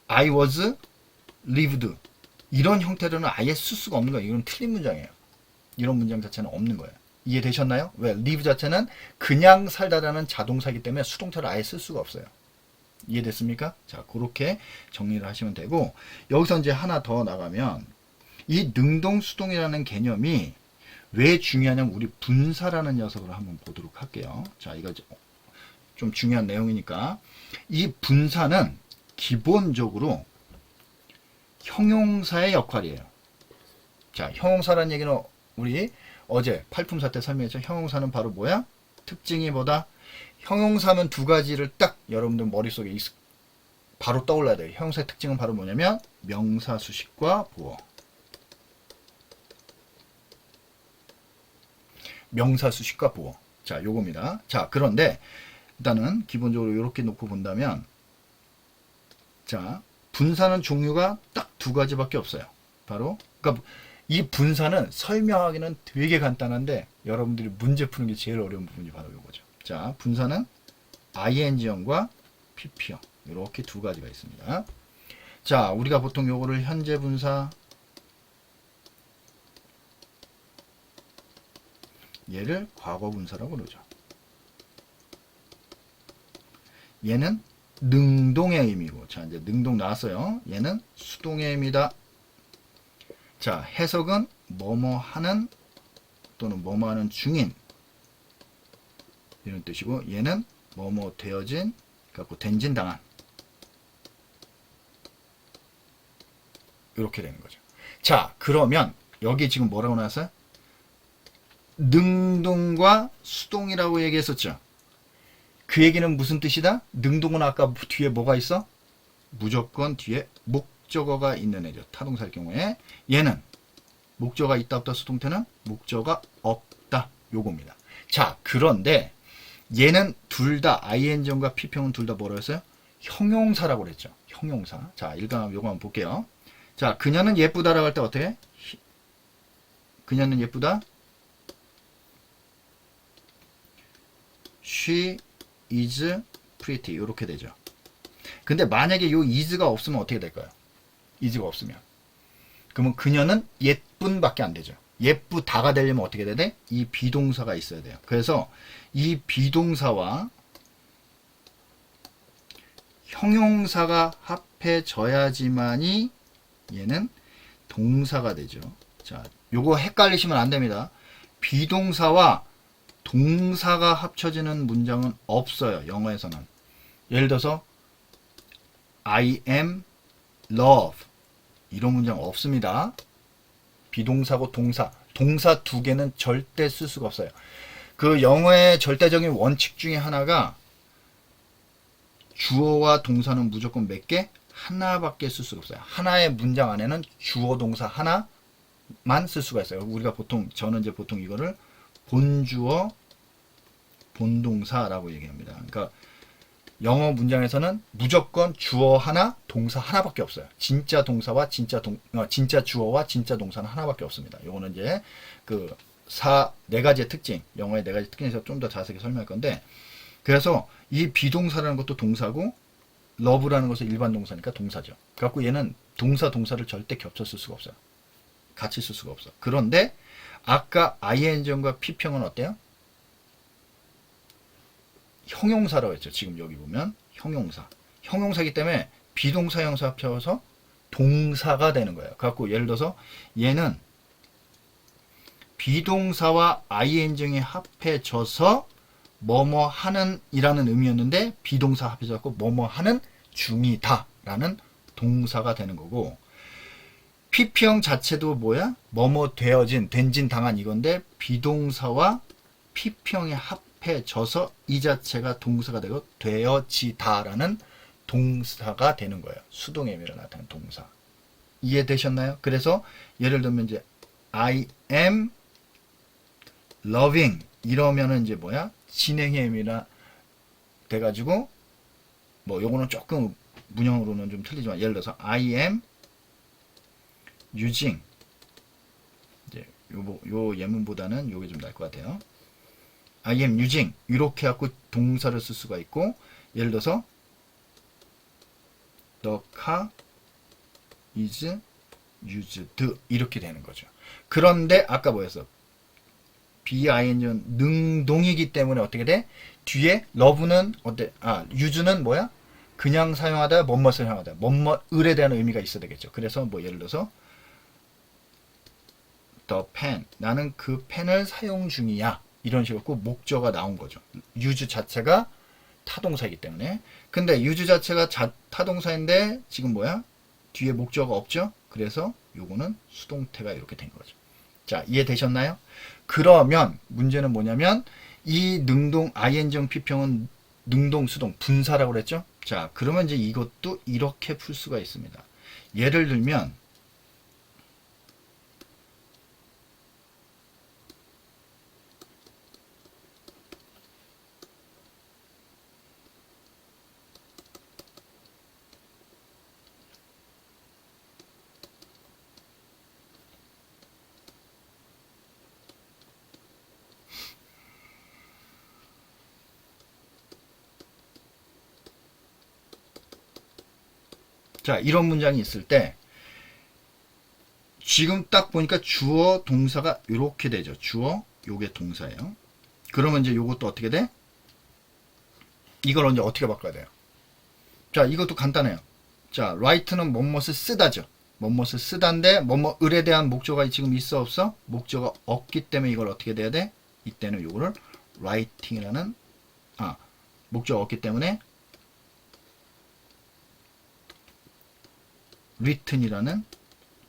I was lived 이런 형태로는 아예 쓸 수가 없는 거예요. 이건 틀린 문장이에요. 이런 문장 자체는 없는 거예요. 이해되셨나요? 왜? live 자체는 그냥 살다라는 자동사이기 때문에 수동태를 아예 쓸 수가 없어요. 이해됐습니까? 자, 그렇게 정리를 하시면 되고, 여기서 이제 하나 더 나가면 이 능동 수동이라는 개념이 왜 중요하냐면 우리 분사라는 녀석을 한번 보도록 할게요. 자, 이거 좀 중요한 내용이니까 이 분사는 기본적으로 형용사의 역할이에요. 자, 형용사라는 얘기는 우리 어제 팔품사 때 설명했죠. 형용사는 바로 뭐야? 특징이 뭐다? 형용사면 두 가지를 딱 여러분들 머릿속에 바로 떠올라야 돼요. 형용사의 특징은 바로 뭐냐면 명사 수식과 보어. 명사 수식과 보어. 자, 요겁니다. 자, 그런데 일단은 기본적으로 이렇게 놓고 본다면, 자, 분사는 종류가 딱 두 가지밖에 없어요. 바로, 그러니까 이 분사는 설명하기는 되게 간단한데 여러분들이 문제 푸는 게 제일 어려운 부분이 바로 이거죠. 자, 분사는 ing형과 pp형 이렇게 두 가지가 있습니다. 자, 우리가 보통 요거를 현재 분사, 얘를 과거 분사라고 그러죠. 얘는 능동의 의미고, 자, 이제 능동 나왔어요. 얘는 수동의 의미다. 자, 해석은 뭐뭐 하는 또는 뭐뭐 하는 중인 이런 뜻이고, 얘는 뭐뭐 되어진, 갖고 된진 당한 이렇게 되는 거죠. 자, 그러면 여기 지금 뭐라고 나왔어요? 능동과 수동이라고 얘기했었죠. 그 얘기는 무슨 뜻이다? 능동은 아까 뒤에 뭐가 있어? 무조건 뒤에 목적어가 있는 애죠. 타동사일 경우에. 얘는 목적어가 있다 없다, 수동태는 목적어가 없다. 요겁니다. 자, 그런데 얘는 둘 다 ing형과 pp형은 둘 다 뭐라고 했어요? 형용사라고 그랬죠. 형용사. 자, 일단 요거 한번 볼게요. 자, 그녀는 예쁘다라고 할 때 어떻게 해? 그녀는 예쁘다. She is pretty. 이렇게 되죠. 근데 만약에 요 is가 없으면 어떻게 될까요? is가 없으면. 그러면 그녀는 예쁜밖에 안 되죠. 예쁘다가 되려면 어떻게 돼야 돼? 이 비동사가 있어야 돼요. 그래서 이 비동사와 형용사가 합해져야지만이 얘는 동사가 되죠. 자, 요거 헷갈리시면 안 됩니다. 비동사와 동사가 합쳐지는 문장은 없어요. 영어에서는. 예를 들어서 I am love 이런 문장 없습니다. 비동사고 동사 두 개는 절대 쓸 수가 없어요. 그 영어의 절대적인 원칙 중에 하나가 주어와 동사는 무조건 몇 개? 하나밖에 쓸 수가 없어요. 하나의 문장 안에는 주어 동사 하나만 쓸 수가 있어요. 우리가 저는 이제 보통 이거를 본주어 본동사라고 얘기합니다. 그러니까 영어 문장에서는 무조건 주어 하나, 동사 하나밖에 없어요. 진짜 동사와 진짜 주어와 진짜 동사는 하나밖에 없습니다. 요거는 이제 네 가지의 특징, 영어의 네 가지 특징에서 좀 더 자세히 설명할 건데, 그래서 이 비동사라는 것도 동사고, love라는 것은 일반 동사니까 동사죠. 그래갖고 얘는 동사를 절대 겹쳐 쓸 수가 없어요. 같이 쓸 수가 없어. 그런데 아까 ing형과 pp형은 어때요? 형용사라고 했죠. 지금 여기 보면 형용사이기 때문에 비동사 형사 합쳐서 동사가 되는 거예요. 그래갖고 예를 들어서 얘는 비동사와 ing형이 합해져서 뭐뭐 하는 이라는 의미였는데 비동사 합해져서 뭐뭐 하는 중이다 라는 동사가 되는 거고, pp형 자체도 뭐야? 뭐뭐 되어진, 된진, 당한 이건데 비동사와 pp형이 합해져서 이 자체가 동사가 되고 되어지다라는 동사가 되는 거예요. 수동의 의미로 나타나는 동사. 이해되셨나요? 그래서 예를 들면 이제 I am loving 이러면은 이제 뭐야? 진행의 의미라 돼가지고 뭐 요거는 조금 문형으로는 좀 틀리지만 예를 들어서 I am using 이제 요 예문보다는 요게 좀 나을 것 같아요. I am using 이렇게 갖고 동사를 쓸 수가 있고, 예를 들어서 the car is used 이렇게 되는 거죠. 그런데 아까 뭐였어? BING는 능동이기 때문에 어떻게 돼? 뒤에 love는 use는 뭐야? 그냥 사용하다, 뭐뭇을 사용하다, 뭐뭇을에 대한 의미가 있어야 되겠죠. 그래서 뭐 예를 들어서 the pen, 나는 그 펜을 사용 중이야. 이런 식으로 목적어가 나온 거죠. use 자체가 타동사이기 때문에. 근데 use 자체가 타동사인데 지금 뭐야? 뒤에 목적어가 없죠? 그래서 요거는 수동태가 이렇게 된 거죠. 자, 이해되셨나요? 그러면 문제는 뭐냐면 이 능동 ing형 피평은 능동 수동 분사라고 그랬죠? 자, 그러면 이제 이것도 이렇게 풀 수가 있습니다. 예를 들면 자, 이런 문장이 있을 때 지금 딱 보니까 주어 동사가 이렇게 되죠. 주어 요게 동사예요. 그러면 이제 요것도 어떻게 돼? 이걸 이제 어떻게 바꿔야 돼요? 자, 이것도 간단해요. 자, write는 뭐뭇을 쓰다죠. 뭐뭇을 쓰다인데 뭐뭐을에 대한 목적어가 지금 있어 없어? 목적어가 없기 때문에 이걸 어떻게 돼야 돼? 이때는 요거를 writing이라는 목적어가 없기 때문에 written이라는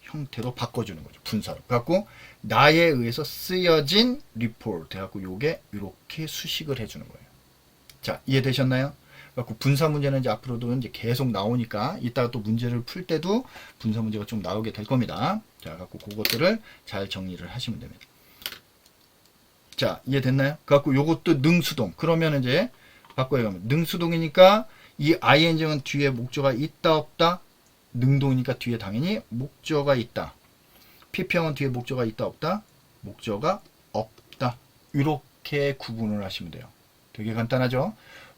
형태로 바꿔주는 거죠. 분사로. 그래갖고 나에 의해서 쓰여진 report 해갖고 요게 이렇게 수식을 해주는 거예요. 자, 이해되셨나요? 그래갖고 분사 문제는 이제 앞으로도 이제 계속 나오니까 이따가 또 문제를 풀 때도 분사 문제가 좀 나오게 될 겁니다. 자, 갖고 그것들을 잘 정리를 하시면 됩니다. 자, 이해됐나요? 그래갖고 요것도 능수동. 그러면 이제 바꿔야하면 능수동이니까 이 ing은 뒤에 목적어가 있다 없다? 능동이니까 뒤에 당연히 목적어가 있다. 피평은 뒤에 목적어가 있다 없다? 목적어가 없다. 이렇게 구분을 하시면 돼요. 되게 간단하죠?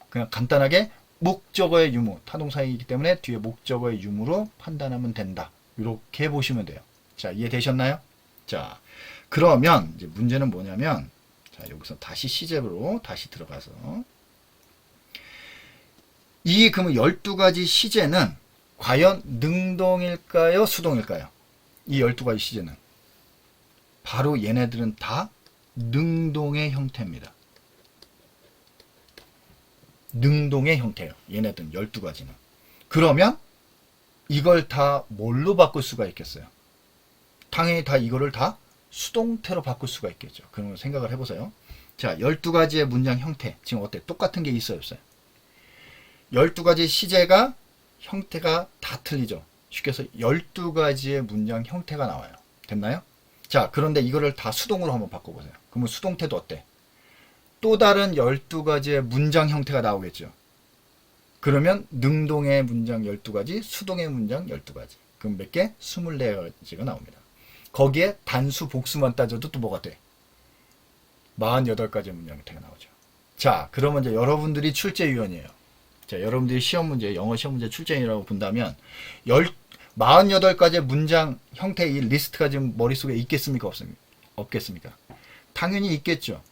그냥 간단하게 목적어의 유무, 타동사이기 때문에 뒤에 목적어의 유무로 판단하면 된다. 이렇게 보시면 돼요. 자, 이해되셨나요? 자, 그러면 이제 문제는 뭐냐면, 자, 여기서 다시 시제로 다시 들어가서 이 그러면 12가지 시제는 과연 능동일까요? 수동일까요? 이 12가지 시제는 바로 얘네들은 다 능동의 형태입니다. 능동의 형태예요. 얘네들은 12가지는. 그러면 이걸 다 뭘로 바꿀 수가 있겠어요? 당연히 다 이거를 다 수동태로 바꿀 수가 있겠죠. 그런 생각을 해보세요. 자, 12가지의 문장 형태. 지금 어때? 똑같은 게 있어요, 없어요? 12가지 시제가 형태가 다 틀리죠. 쉽게 해서 12가지의 문장 형태가 나와요. 됐나요? 자, 그런데 이거를 다 수동으로 한번 바꿔보세요. 그러면 수동태도 어때? 또 다른 12가지의 문장 형태가 나오겠죠. 그러면 능동의 문장 12가지, 수동의 문장 12가지. 그럼 몇 개? 24가지가 나옵니다. 거기에 단수, 복수만 따져도 또 뭐가 돼? 48가지의 문장 형태가 나오죠. 자, 그러면 이제 여러분들이 출제위원이에요. 자, 여러분들이 시험 문제, 영어 시험 문제 출제위원이라고 본다면 48가지의 문장 형태의 이 리스트가 지금 머릿속에 있겠습니까? 없겠습니까? 당연히 있겠죠.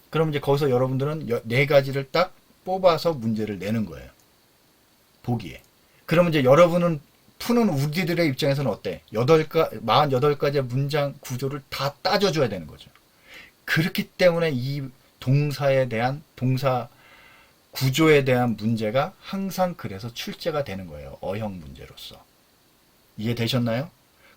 그럼 이제 거기서 여러분들은 4가지를 딱 뽑아서 문제를 내는 거예요. 보기에. 그러면 이제 여러분은 푸는 우리들의 입장에서는 어때? 48가지의 문장 구조를 다 따져줘야 되는 거죠. 그렇기 때문에 이 동사에 대한, 동사 구조에 대한 문제가 항상 그래서 출제가 되는 거예요. 어형 문제로서. 이해되셨나요?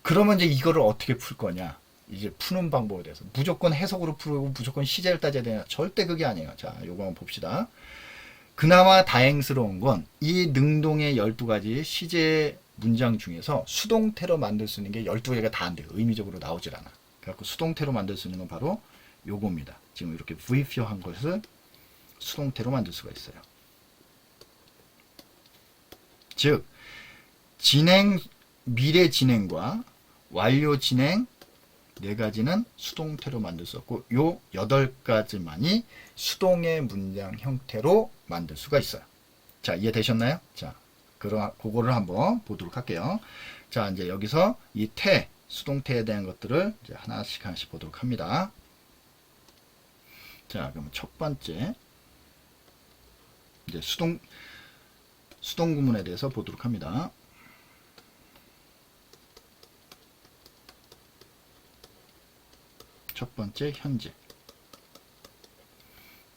그러면 이제 이거를 어떻게 풀 거냐? 이제 푸는 방법에 대해서 무조건 해석으로 풀고 무조건 시제를 따져야 되냐? 절대 그게 아니에요. 자, 요거 한번 봅시다. 그나마 다행스러운 건 이 능동의 12가지 시제 문장 중에서 수동태로 만들 수 있는 게 12개가 다 안 돼요. 의미적으로 나오질 않아. 그래갖고 수동태로 만들 수 있는 건 바로 요겁니다. 지금 이렇게 V표한 것을 수동태로 만들 수가 있어요. 즉, 미래 진행과 완료 진행 4가지는 수동태로 만들 수 없고 요 8가지만이 수동의 문장 형태로 만들 수가 있어요. 자, 이해되셨나요? 자, 그거를 한번 보도록 할게요. 자, 이제 여기서 이 수동태에 대한 것들을 이제 하나씩 보도록 합니다. 자, 그럼 첫 번째 이제 수동 구문에 대해서 보도록 합니다. 첫 번째 현재.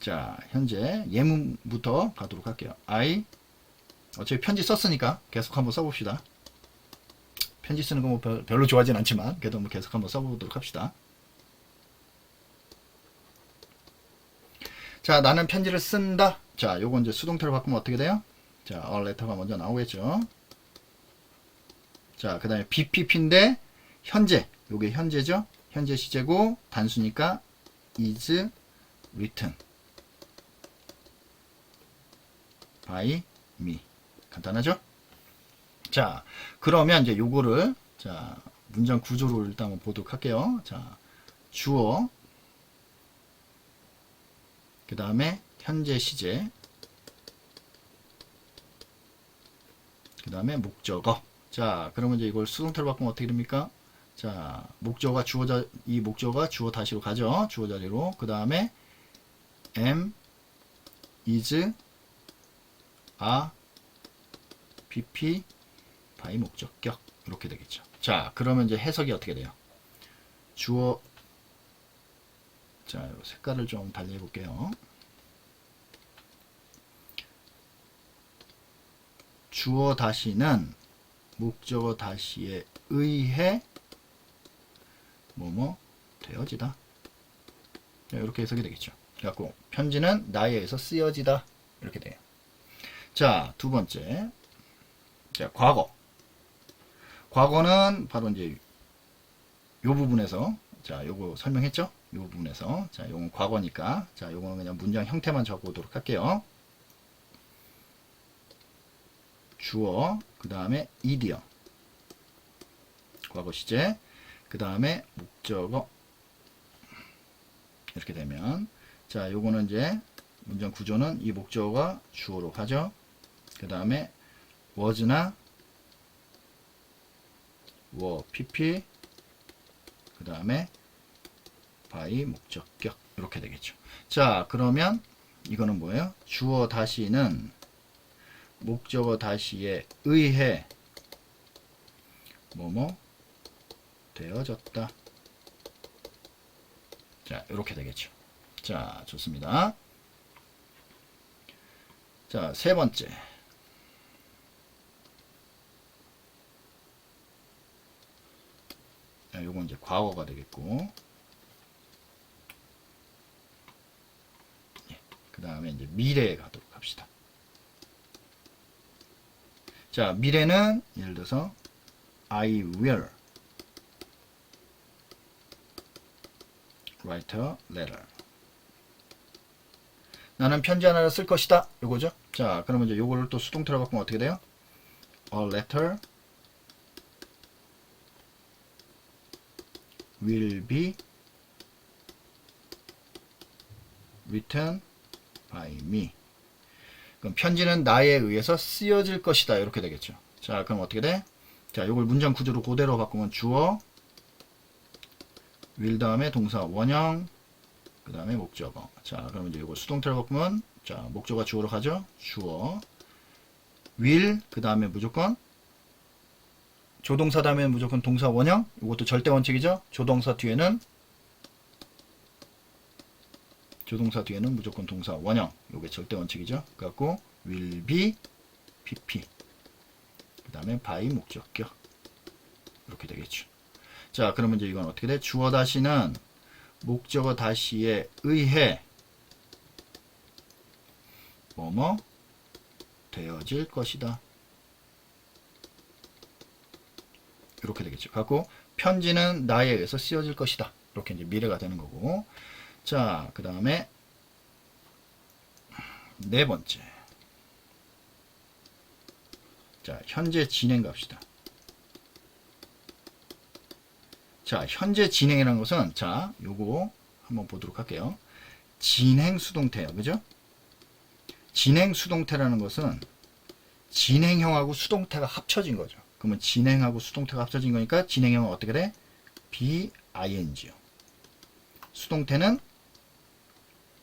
자, 현재 예문부터 가도록 할게요. 어차피 편지 썼으니까 계속 한번 써봅시다. 편지 쓰는 거 뭐 별로 좋아하진 않지만 그래도 뭐 계속 한번 써보도록 합시다. 자, 나는 편지를 쓴다. 자, 요거 이제 수동태로 바꾸면 어떻게 돼요? 자, a letter가 먼저 나오겠죠. 자, 그 다음에 BPP인데 현재, 요게 현재죠. 현재 시제고 단수니까 is written by me. 간단하죠? 자, 그러면 이제 요거를 자, 문장 구조를 일단 한번 보도록 할게요. 자, 주어, 그 다음에 현재 시제, 그 다음에 목적어. 자, 그러면 이제 이걸 수동태로 바꾸면 어떻게 됩니까? 자, 목적어가 주어, 이 목적어가 주어 다시로 가죠. 주어 자리로. 그 다음에 am, is, are, pp, by 목적격. 이렇게 되겠죠. 자, 그러면 이제 해석이 어떻게 돼요? 주어, 자, 색깔을 좀 달리 해볼게요. 주어 다시는 목적어 다시에 의해 뭐뭐 되어지다. 자, 이렇게 해석이 되겠죠. 그래갖고 편지는 나에 의해서 쓰여지다. 이렇게 돼요. 자, 두 번째. 자, 과거. 과거는 바로 이제 요 부분에서 자, 요거 설명했죠? 요 부분에서 자, 요건 과거니까 자, 요거는 그냥 문장 형태만 적어보도록 할게요. 주어, 그 다음에 이디어, 과거 시제, 그 다음에 목적어. 이렇게 되면 자, 요거는 이제 문장 구조는 이 목적어가 주어로 가죠. 그 다음에 was나 were, pp, 그 다음에 by 목적격. 이렇게 되겠죠. 자, 그러면 이거는 뭐예요? 주어 다시는 목적어 다시에 의해 뭐뭐 되어졌다. 자, 이렇게 되겠죠. 자, 좋습니다. 자, 세 번째. 자, 요건 이제 과거가 되겠고, 그 다음에 이제 미래에 가도록 합시다. 자, 미래는 예를 들어서 I will write a letter. 나는 편지 하나를 쓸 것이다. 요거죠. 자, 그러면 이제 요거를 또 수동태로 바꾸면 어떻게 돼요? A letter will be written by me. 그럼 편지는 나에 의해서 쓰여질 것이다. 이렇게 되겠죠. 자, 그럼 어떻게 돼? 자, 요걸 문장 구조로 그대로 바꾸면 주어, will 다음에 동사 원형, 그 다음에 목적어. 자, 그럼 이제 이걸 수동태로 바꾸면 자, 목적어가 주어로 가죠. 주어, will, 그 다음에 무조건 조동사 다음에 무조건 동사 원형. 이것도 절대 원칙이죠. 조동사 뒤에는 무조건 동사 원형. 이게 절대 원칙이죠. 그래갖고 will be pp. 그 다음에 by 목적격. 이렇게 되겠죠. 자, 그러면 이제 이건 어떻게 돼? 주어 다시는 목적어 다시에 의해 뭐뭐 되어질 것이다. 이렇게 되겠죠. 갖고 편지는 나에 의해서 쓰여질 것이다. 이렇게 이제 미래가 되는 거고. 자, 그 다음에 네 번째. 자, 현재 진행 갑시다. 자, 현재 진행이라는 것은 자, 요거 한번 보도록 할게요. 진행 수동태예요. 그죠? 진행 수동태라는 것은 진행형하고 수동태가 합쳐진 거죠. 그러면 진행하고 수동태가 합쳐진 거니까 진행형은 어떻게 돼? BING요. 수동태는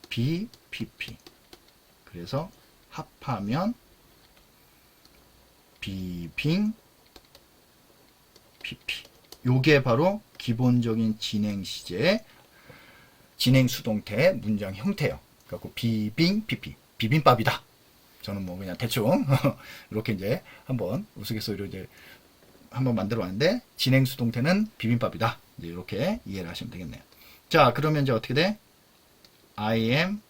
BPP. 그래서 합하면 비빙 PP. 요게 바로 기본적인 진행 시제의 진행 수동태 문장 형태예요. 그래갖고 비빙 PP. 비빔밥이다. 저는 뭐 그냥 대충 이렇게 이제 한번 우스갯소리로 이제 한번 만들어 왔는데 진행 수동태는 비빔밥이다. 이제 이렇게 이해를 하시면 되겠네요. 자, 그러면 이제 어떻게 돼? I am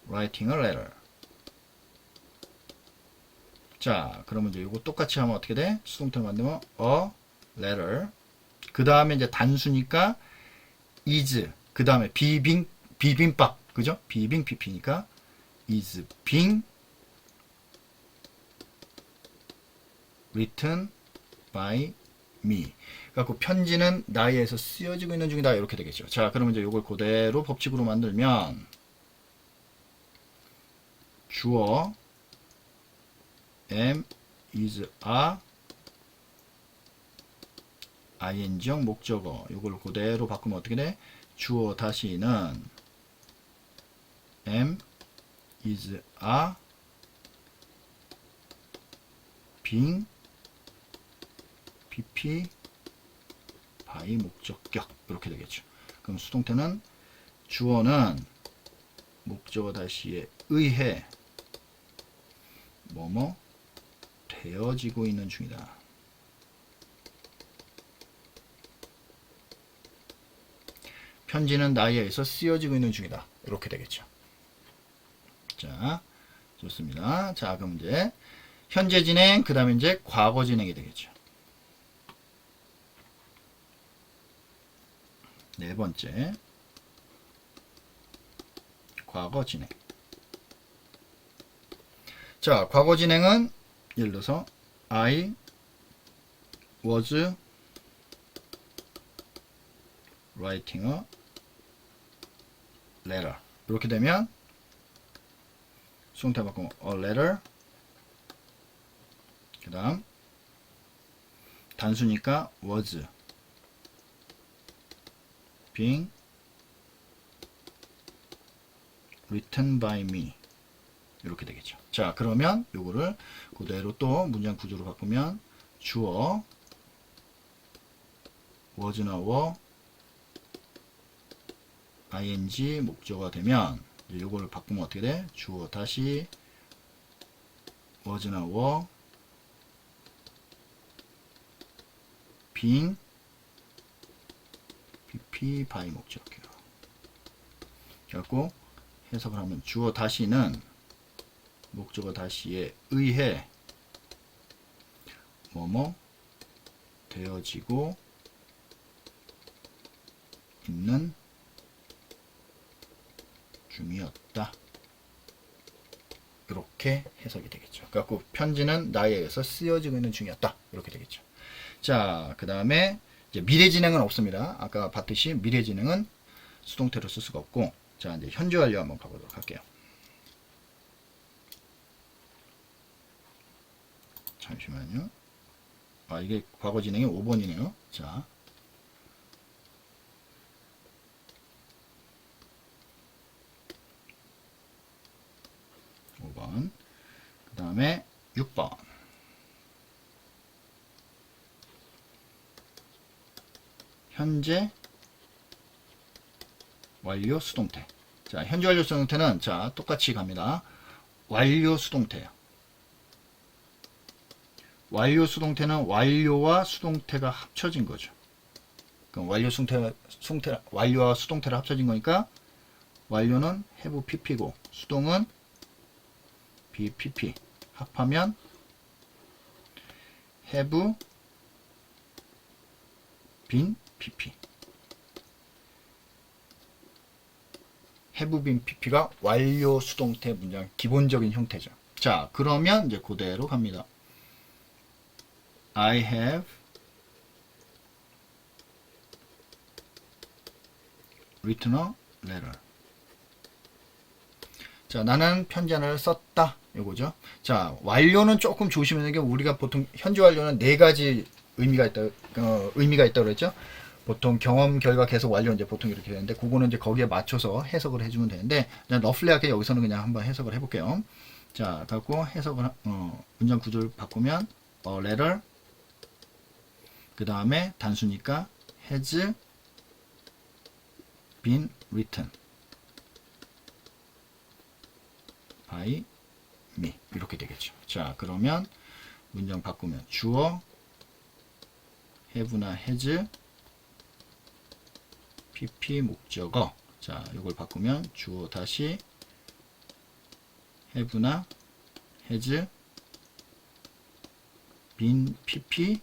writing a letter. 자, 그러면 이제 이거 똑같이 하면 어떻게 돼? 수동태를 만들면 a letter. 그 다음에 이제 단수니까 is. 그 다음에 비빔밥. 그죠? 비빔 pp니까 is being written by me. 그래갖고 편지는 나에 의해서 쓰여지고 있는 중이다. 이렇게 되겠죠. 자, 그러면 이제 이걸 그대로 법칙으로 만들면 주어 am, is, are, ing형 목적어. 이걸 그대로 바꾸면 어떻게 돼? 주어 다시는 am, is, are, being, pp, by 목적격. 이렇게 되겠죠. 그럼 수동태는 주어는 목적어 다시에 의해 뭐뭐 되어지고 있는 중이다. 편지는 나에 의해서 쓰여지고 있는 중이다. 이렇게 되겠죠. 자, 좋습니다. 자, 그럼 이제 현재 진행, 그 다음에 이제 과거 진행이 되겠죠. 네 번째, 과거 진행. 자, 과거 진행은 예를 들어서 I was writing a letter. 이렇게 되면 수동태 바꾸면 a letter. 그 다음 단수니까 was being written by me. 이렇게 되겠죠. 자, 그러면 요거를 그대로 또 문장 구조로 바꾸면 주어 was나 were ing 목적어가 되면 요거를 바꾸면 어떻게 돼? 주어 다시 was나 were being pp by 목적격. 그래갖고 해석을 하면 주어 다시는 목적어 다시에 의해 뭐뭐 되어지고 있는 중이었다. 이렇게 해석이 되겠죠. 그래갖고 편지는 나에 의해서 쓰여지고 있는 중이었다. 이렇게 되겠죠. 자, 그 다음에 이제 미래 진행은 없습니다. 아까 봤듯이 미래 진행은 수동태로 쓸 수가 없고, 자, 이제 현재 완료 한번 가보도록 할게요. 잠시만요. 아, 이게 과거 진행이 5번이네요. 자, 그 다음에 6번. 현재 완료 수동태. 자, 현재 완료 수동태는 자, 똑같이 갑니다. 완료 수동태예요. 완료 수동태는 완료와 수동태가 합쳐진 거죠. 그럼 완료와 수동태가 합쳐진 거니까 완료는 have pp고 수동은 be pp. 합하면 have been pp. have been pp가 완료 수동태 문장 기본적인 형태죠. 자, 그러면 이제 그대로 갑니다. I have written a letter. 자, 나는 편지 하나를 썼다. 요거죠. 자, 완료는 조금 조심해야 되는 게 우리가 보통 현재 완료는 네 가지 의미가 있다 그랬죠. 보통 경험 결과 계속 완료 이제 보통 이렇게 되는데 그거는 이제 거기에 맞춰서 해석을 해주면 되는데 그냥 러플리하게 여기서는 그냥 한번 해석을 해볼게요. 자, 갖고 해석을 문장 구조를 바꾸면 a letter. 그 다음에 단수니까 has been written by me 이렇게 되겠죠. 자, 그러면 문장 바꾸면 주어 have나 has pp 목적어. 자, 이걸 바꾸면 주어 다시 have나 has been pp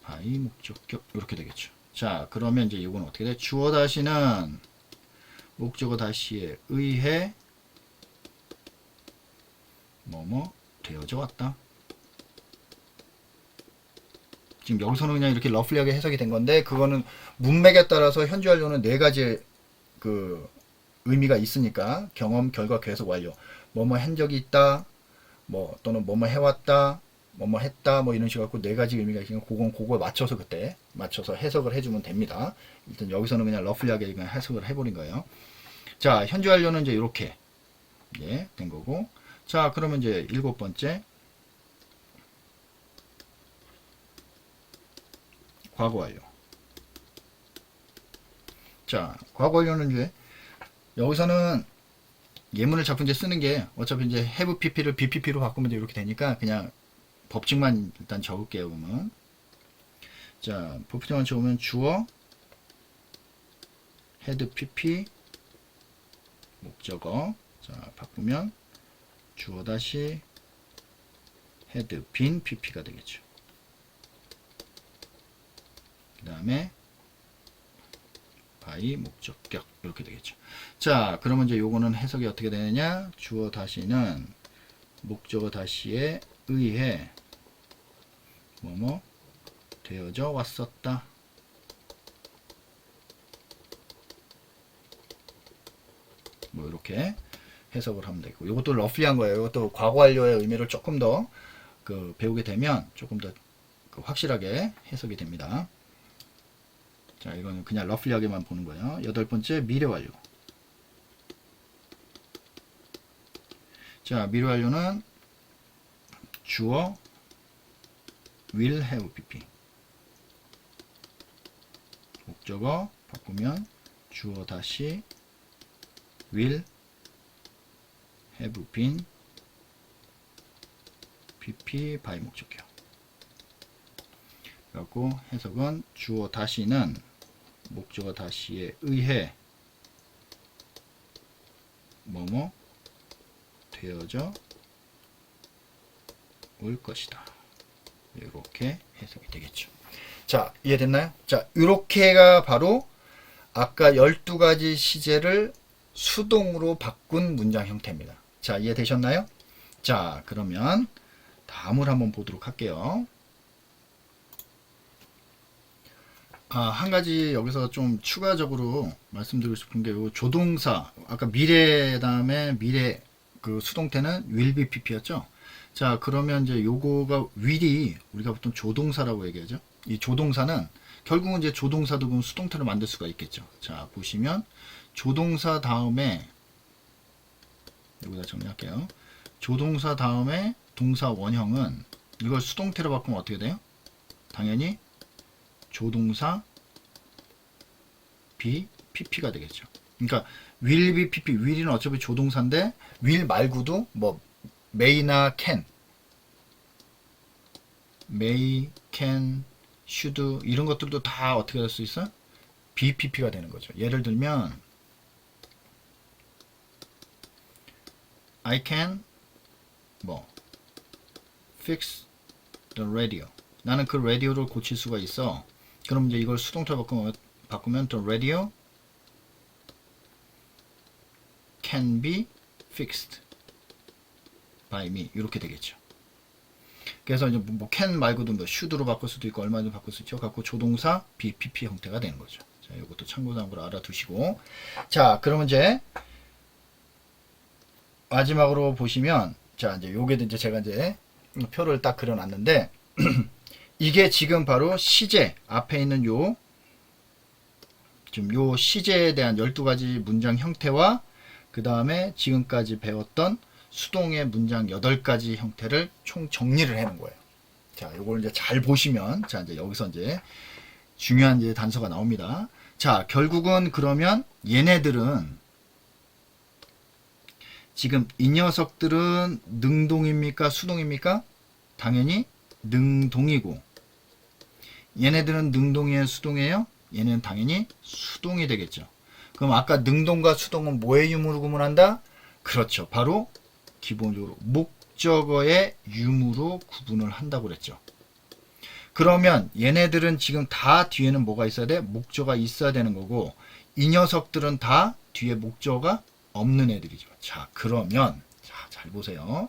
by 목적격 이렇게 되겠죠. 자, 그러면 이제 이건 어떻게 돼? 주어 다시는 목적어 다시에 의해 뭐뭐 되어져 왔다. 지금 여기서는 그냥 이렇게 러플리하게 해석이 된 건데, 그거는 문맥에 따라서 현재 완료는 네 가지 그 의미가 있으니까 경험, 결과, 계속, 완료. 뭐뭐 한 적이 있다, 뭐 또는 뭐뭐 해왔다, 뭐뭐 했다, 뭐 이런 식으로 갖고 네 가지 의미가 있으니까 그거에 맞춰서 그때 맞춰서 해석을 해주면 됩니다. 일단 여기서는 그냥 러플리하게 그냥 해석을 해버린 거예요. 자, 현재 완료는 이제 이렇게 된 거고. 자, 그러면 이제 7번째 과거 완료. 자, 과거 완료는 이제 여기서는 예문을 자꾸 이제 쓰는 게 어차피 이제 have pp를 bpp로 바꾸면 이렇게 되니까 그냥 법칙만 일단 적을게요. 그러면 자, 법칙만 적으면 주어 had pp 목적어. 자, 바꾸면 주어 다시 had been pp가 되겠죠. 그 다음에 by 목적격 이렇게 되겠죠. 자, 그러면 이제 요거는 해석이 어떻게 되느냐? 주어 다시는 목적어 다시에 의해 뭐뭐 되어져 왔었다. 뭐 이렇게 해석을 하면 되고, 이것도 러플리한 거예요. 이것도 과거 완료의 의미를 조금 더 배우게 되면 조금 더 확실하게 해석이 됩니다. 자, 이거는 그냥 러플리하게만 보는 거예요. 8번째 미래 완료. 자, 미래 완료는 주어 will have pp 목적어 바꾸면 주어 다시 will have been pp by 목적격. 그리고 해석은 주어 다시는 목적어 다시에 의해 뭐뭐 되어져 올 것이다. 이렇게 해석이 되겠죠. 자, 이해됐나요? 자, 이렇게가 바로 아까 12가지 시제를 수동으로 바꾼 문장 형태입니다. 자, 이해되셨나요? 자, 그러면 다음을 한번 보도록 할게요. 한 가지 여기서 좀 추가적으로 말씀드리고 싶은 게 요 조동사, 아까 미래 다음에 미래 그 수동태는 will be pp였죠. 자, 그러면 이제 요거가 will이 우리가 보통 조동사라고 얘기하죠. 이 조동사는 결국은 이제 조동사도 그럼 수동태로 만들 수가 있겠죠. 자, 보시면 조동사 다음에 여기다 정리할게요. 조동사 다음에 동사 원형은 이걸 수동태로 바꾸면 어떻게 돼요? 당연히 조동사 be pp가 되겠죠. 그러니까 will be pp, will은 어차피 조동사인데 will 말고도 뭐 may나 can, may, can, should 이런 것들도 다 어떻게 될 수 있어? be pp가 되는 거죠. 예를 들면 I can 뭐 fix the radio. 나는 그 라디오를 고칠 수가 있어. 그럼 이제 이걸 수동태로 바꾸면 the radio can be fixed by me 이렇게 되겠죠. 그래서 이제 뭐 can 말고도 뭐 should로 바꿀 수도 있고 얼마든지 바꿀 수 있죠. 갖고 조동사 be pp 형태가 되는 거죠. 자, 이것도 참고사항으로 알아두시고, 자, 그러면 이제 마지막으로 보시면, 자, 이제 요게 이제 제가 이제 표를 딱 그려놨는데 이게 지금 바로 시제 앞에 있는 지금 요 시제에 대한 12가지 문장 형태와 그 다음에 지금까지 배웠던 수동의 문장 8가지 형태를 총 정리를 해놓은 거예요. 자, 요걸 이제 잘 보시면, 자, 이제 여기서 이제 중요한 이제 단서가 나옵니다. 자, 결국은 그러면 얘네들은 지금 이 녀석들은 능동입니까? 수동입니까? 당연히 능동이고, 얘네들은 능동이에요? 수동이에요? 얘는 당연히 수동이 되겠죠. 그럼 아까 능동과 수동은 뭐의 유무로 구분한다? 그렇죠. 바로 기본적으로 목적어의 유무로 구분을 한다고 그랬죠. 그러면 얘네들은 지금 다 뒤에는 뭐가 있어야 돼? 목적어가 있어야 되는 거고, 이 녀석들은 다 뒤에 목적어가 없는 애들이죠. 자, 그러면 잘 보세요.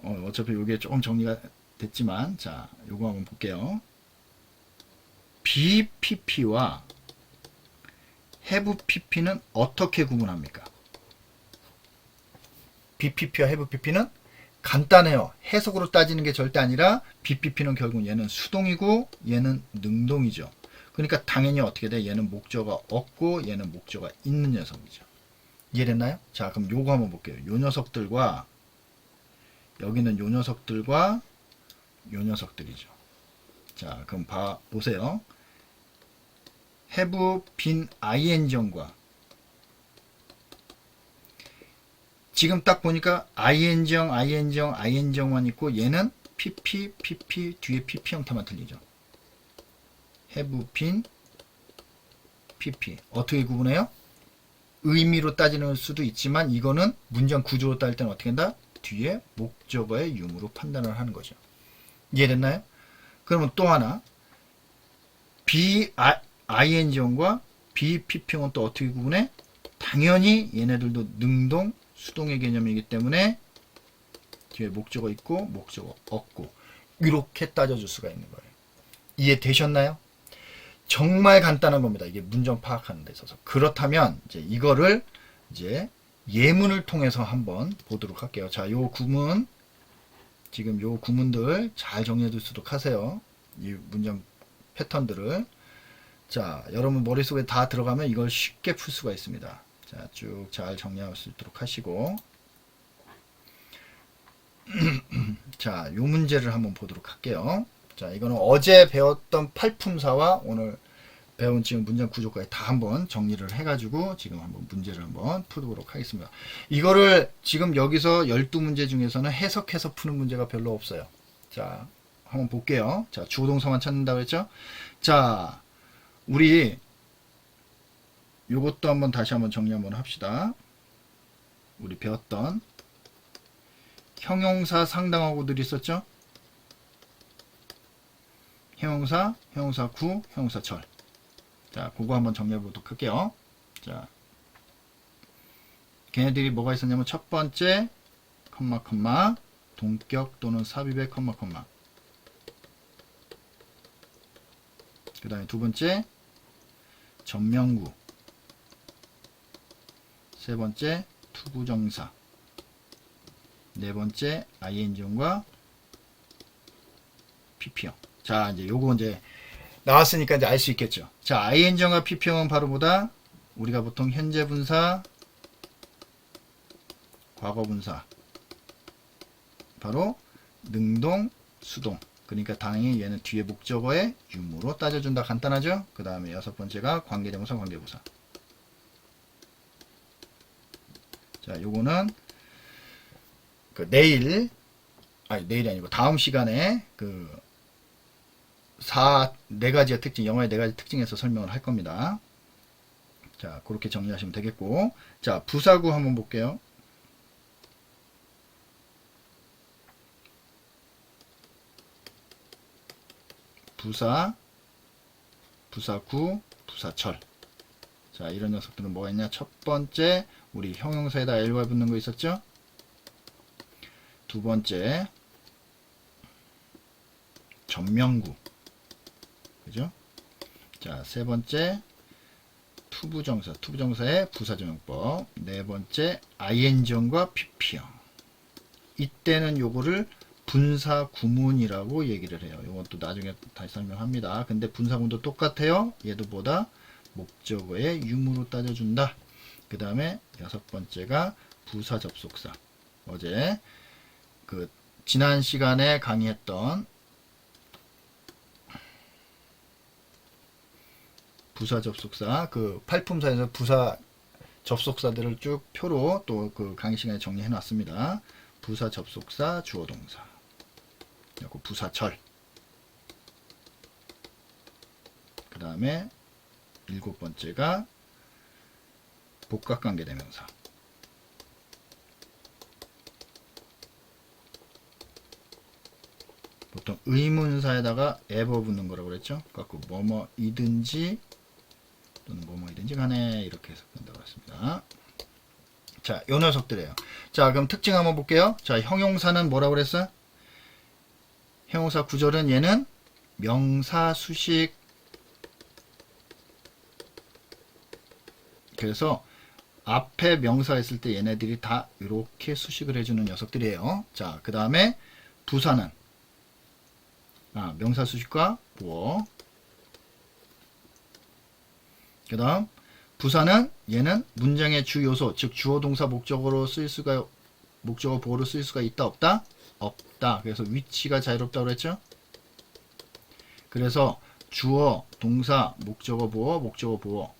어차피 이게 조금 정리가 됐지만, 자, 요거 한번 볼게요. BPP와 have PP는 어떻게 구분합니까? BPP와 have PP는 간단해요. 해석으로 따지는 게 절대 아니라 BPP는 결국 얘는 수동이고 얘는 능동이죠. 그러니까 당연히 어떻게 돼? 얘는 목적어가 없고 얘는 목적어가 있는 녀석이죠. 이해됐나요? 자, 그럼 요거 한번 볼게요. 요 녀석들과 여기는 요 녀석들과 요 녀석들이죠. 자, 그럼 보세요. have been ing과 지금 딱 보니까 ing만 있고 얘는 pp, pp 뒤에 pp 형태만 틀리죠. have been pp 어떻게 구분해요? 의미로 따지는 수도 있지만 이거는 문장 구조로 따질 때는 어떻게 한다? 뒤에 목적어의 유무로 판단을 하는 거죠. 이해됐나요? 그러면 또 하나 ing과 bpp형은 또 어떻게 구분해? 당연히 얘네들도 능동, 수동의 개념이기 때문에 뒤에 목적어 있고 목적어 없고 이렇게 따져줄 수가 있는 거예요. 이해되셨나요? 정말 간단한 겁니다. 이게 문장 파악하는 데 있어서. 그렇다면 이제 이거를 이제 예문을 통해서 한번 보도록 할게요. 자, 요 구문 지금 요 구문들 잘 정리해 두도록 하세요. 이 문장 패턴들을. 자, 여러분 머릿속에 다 들어가면 이걸 쉽게 풀 수가 있습니다. 자, 쭉 잘 정리할 수 있도록 하시고. 자, 요 문제를 한번 보도록 할게요. 자, 이거는 어제 배웠던 팔품사와 오늘 배운 지금 문장 구조까지 다 한번 정리를 해가지고 지금 한번 문제를 한번 풀도록 하겠습니다. 이거를 지금 여기서 12문제 중에서는 해석해서 푸는 문제가 별로 없어요. 자, 한번 볼게요. 자, 주어동사만 찾는다고 했죠? 자, 우리 요것도 한번 다시 한번 정리 한번 합시다. 우리 배웠던 형용사 상당어구들이 있었죠? 형용사, 형용사 구, 형용사 절. 자, 그거 한번 정리해 보도록 할게요. 자, 걔네들이 뭐가 있었냐면 첫 번째 컴마 동격 또는 삽입의 컴마 그 다음에 두 번째 전명구, 세 번째 투부정사, 네 번째 ing형과 pp형. 자, 이제 요거 이제 나왔으니까 이제 알 수 있겠죠. 자, ing형과 pp형은 바로 뭐다? 우리가 보통 현재 분사, 과거 분사, 바로 능동, 수동. 그러니까 당연히 얘는 뒤에 목적어의 유무로 따져준다. 간단하죠? 그 다음에 여섯 번째가 관계대명사, 관계부사. 자, 요거는 내일이 아니고 다음 시간에 네 가지의 특징, 영어의 네 가지 특징에서 설명을 할 겁니다. 자, 그렇게 정리하시면 되겠고. 자, 부사구 한번 볼게요. 부사, 부사구, 부사철. 자, 이런 녀석들은 뭐가 있냐? 첫 번째, 우리 형용사에다 ly 붙는 거 있었죠? 두 번째, 전명구. 그죠? 자, 세 번째, 투부정사의 부사전용법. 네 번째, ing형과 pp형. 이때는 요거를 분사 구문이라고 얘기를 해요. 이건 또 나중에 다시 설명합니다. 근데 분사 구문도 똑같아요. 얘도 보다 목적어의 유무로 따져준다. 그 다음에 여섯 번째가 부사 접속사. 어제 지난 시간에 강의했던 부사 접속사, 그 팔품사에서 부사 접속사들을 쭉 표로 또 그 강의 시간에 정리해 놨습니다. 부사 접속사 주어 동사, 그리고 부사절, 그 다음에 7번째가 복합관계대명사. 보통 의문사에다가 ever 붙는 거라고 그랬죠. 갖고 뭐뭐이든지 또는 뭐뭐이든지 간에 이렇게 해석된다고 했습니다. 자, 요 녀석들이에요. 자, 그럼 특징 한번 볼게요. 자, 형용사는 뭐라고 그랬어요? 형용사 구절은 얘는 명사 수식. 그래서 앞에 명사가 있을 때 얘네들이 다 이렇게 수식을 해주는 녀석들이에요. 자, 그 다음에 부사는 명사 수식과 보어. 그 다음 부사는 얘는 문장의 주 요소, 즉 주어 동사 목적어로 쓰일 수가, 목적어 보어로 쓰일 수가 있다 없다? 없다. 그래서 위치가 자유롭다고 그랬죠. 그래서 주어 동사 목적어 보어, 목적어 보어,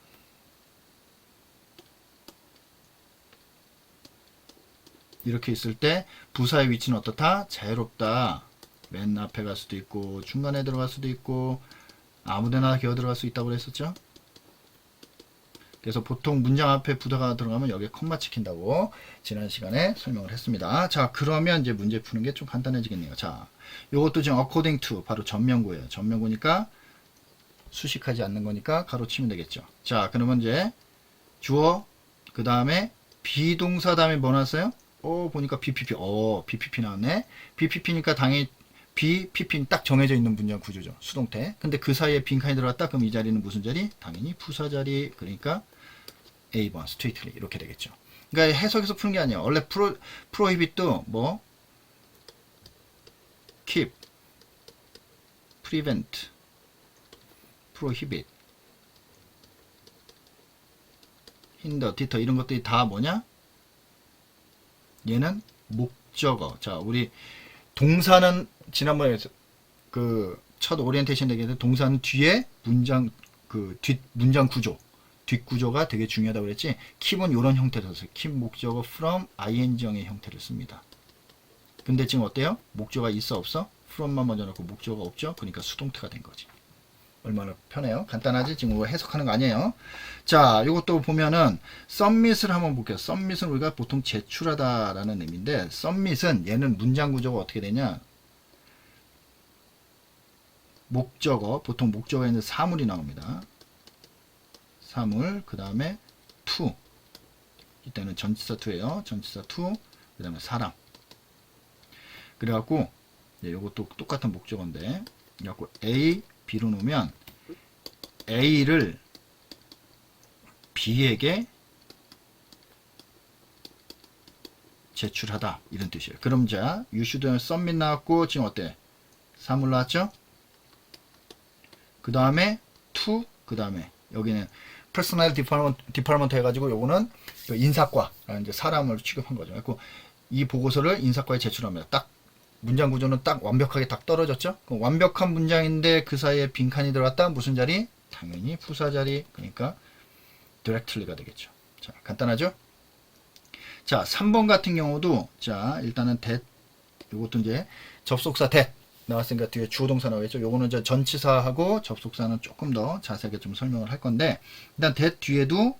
이렇게 있을 때 부사의 위치는 어떻다? 자유롭다. 맨 앞에 갈 수도 있고 중간에 들어갈 수도 있고 아무데나 기어 들어갈 수 있다고 그랬었죠. 그래서 보통 문장 앞에 부사가 들어가면 여기에 콤마 찍힌다고 지난 시간에 설명을 했습니다. 자, 그러면 이제 문제 푸는 게 좀 간단해지겠네요. 자, 요것도 지금 according to 바로 전면구예요. 전면구니까 수식하지 않는 거니까 가로치면 되겠죠. 자, 그러면 이제 주어, 그 다음에 비동사 다음에 뭐 나왔어요? 보니까 BPP. BPP 나왔네. BPP니까 당연히 BPP는 딱 정해져 있는 문장 구조죠. 수동태. 근데 그 사이에 빈칸이 들어갔다? 그럼 이 자리는 무슨 자리? 당연히 부사 자리. 그러니까 A번, 스트레이트리. 이렇게 되겠죠. 그러니까 해석에서 푸는 게 아니에요. 원래 prohibit도 뭐, keep, prevent, prohibit, hinder, deter 이런 것들이 다 뭐냐? 얘는 목적어. 자, 우리 동사는 지난번에 그 첫 오리엔테이션 얘기했는데 동사는 뒤에 문장 그 뒷 문장 구조, 뒷 구조가 되게 중요하다고 그랬지. keep은 이런 형태로 써요. keep 목적어 from ing형의 형태를 씁니다. 근데 지금 어때요? 목적어가 있어 없어? from만 먼저 넣고 목적어가 없죠. 그러니까 수동태가 된 거지. 얼마나 편해요? 간단하지? 지금 이거 해석하는 거 아니에요. 자, 이것도 보면은 submit을 한번 볼게요. submit은 우리가 보통 제출하다라는 의미인데 submit은 얘는 문장 구조가 어떻게 되냐? 목적어, 보통 목적어에는 사물이 나옵니다. 사물, 그 다음에 to. 이때는 전치사 to예요. 전치사 to, 그 다음에 사람. 그래갖고 이것도 똑같은 목적어인데 그래갖고 A, B로 놓으면 A를 B에게 제출하다 이런 뜻이에요. 그럼 자, you should submit 나왔고 지금 어때? 사물 나왔죠? 그 다음에 to, 그 다음에 여기는 personnel department 해가지고 요거는 인사과, 이제 사람을 취급한 거죠. 그래서 이 보고서를 인사과에 제출합니다. 딱 문장 구조는 딱 완벽하게 딱 떨어졌죠. 완벽한 문장인데 그 사이에 빈칸이 들어갔다. 무슨 자리? 당연히 부사 자리. 그러니까 directly가 되겠죠. 자, 간단하죠? 자, 3번 같은 경우도 자, 일단은 that, 요것도 이제 접속사 that 나왔으니까 뒤에 주어 동사 나오겠죠. 요거는 이제 전치사하고 접속사는 조금 더 자세하게 좀 설명을 할 건데 일단 that 뒤에도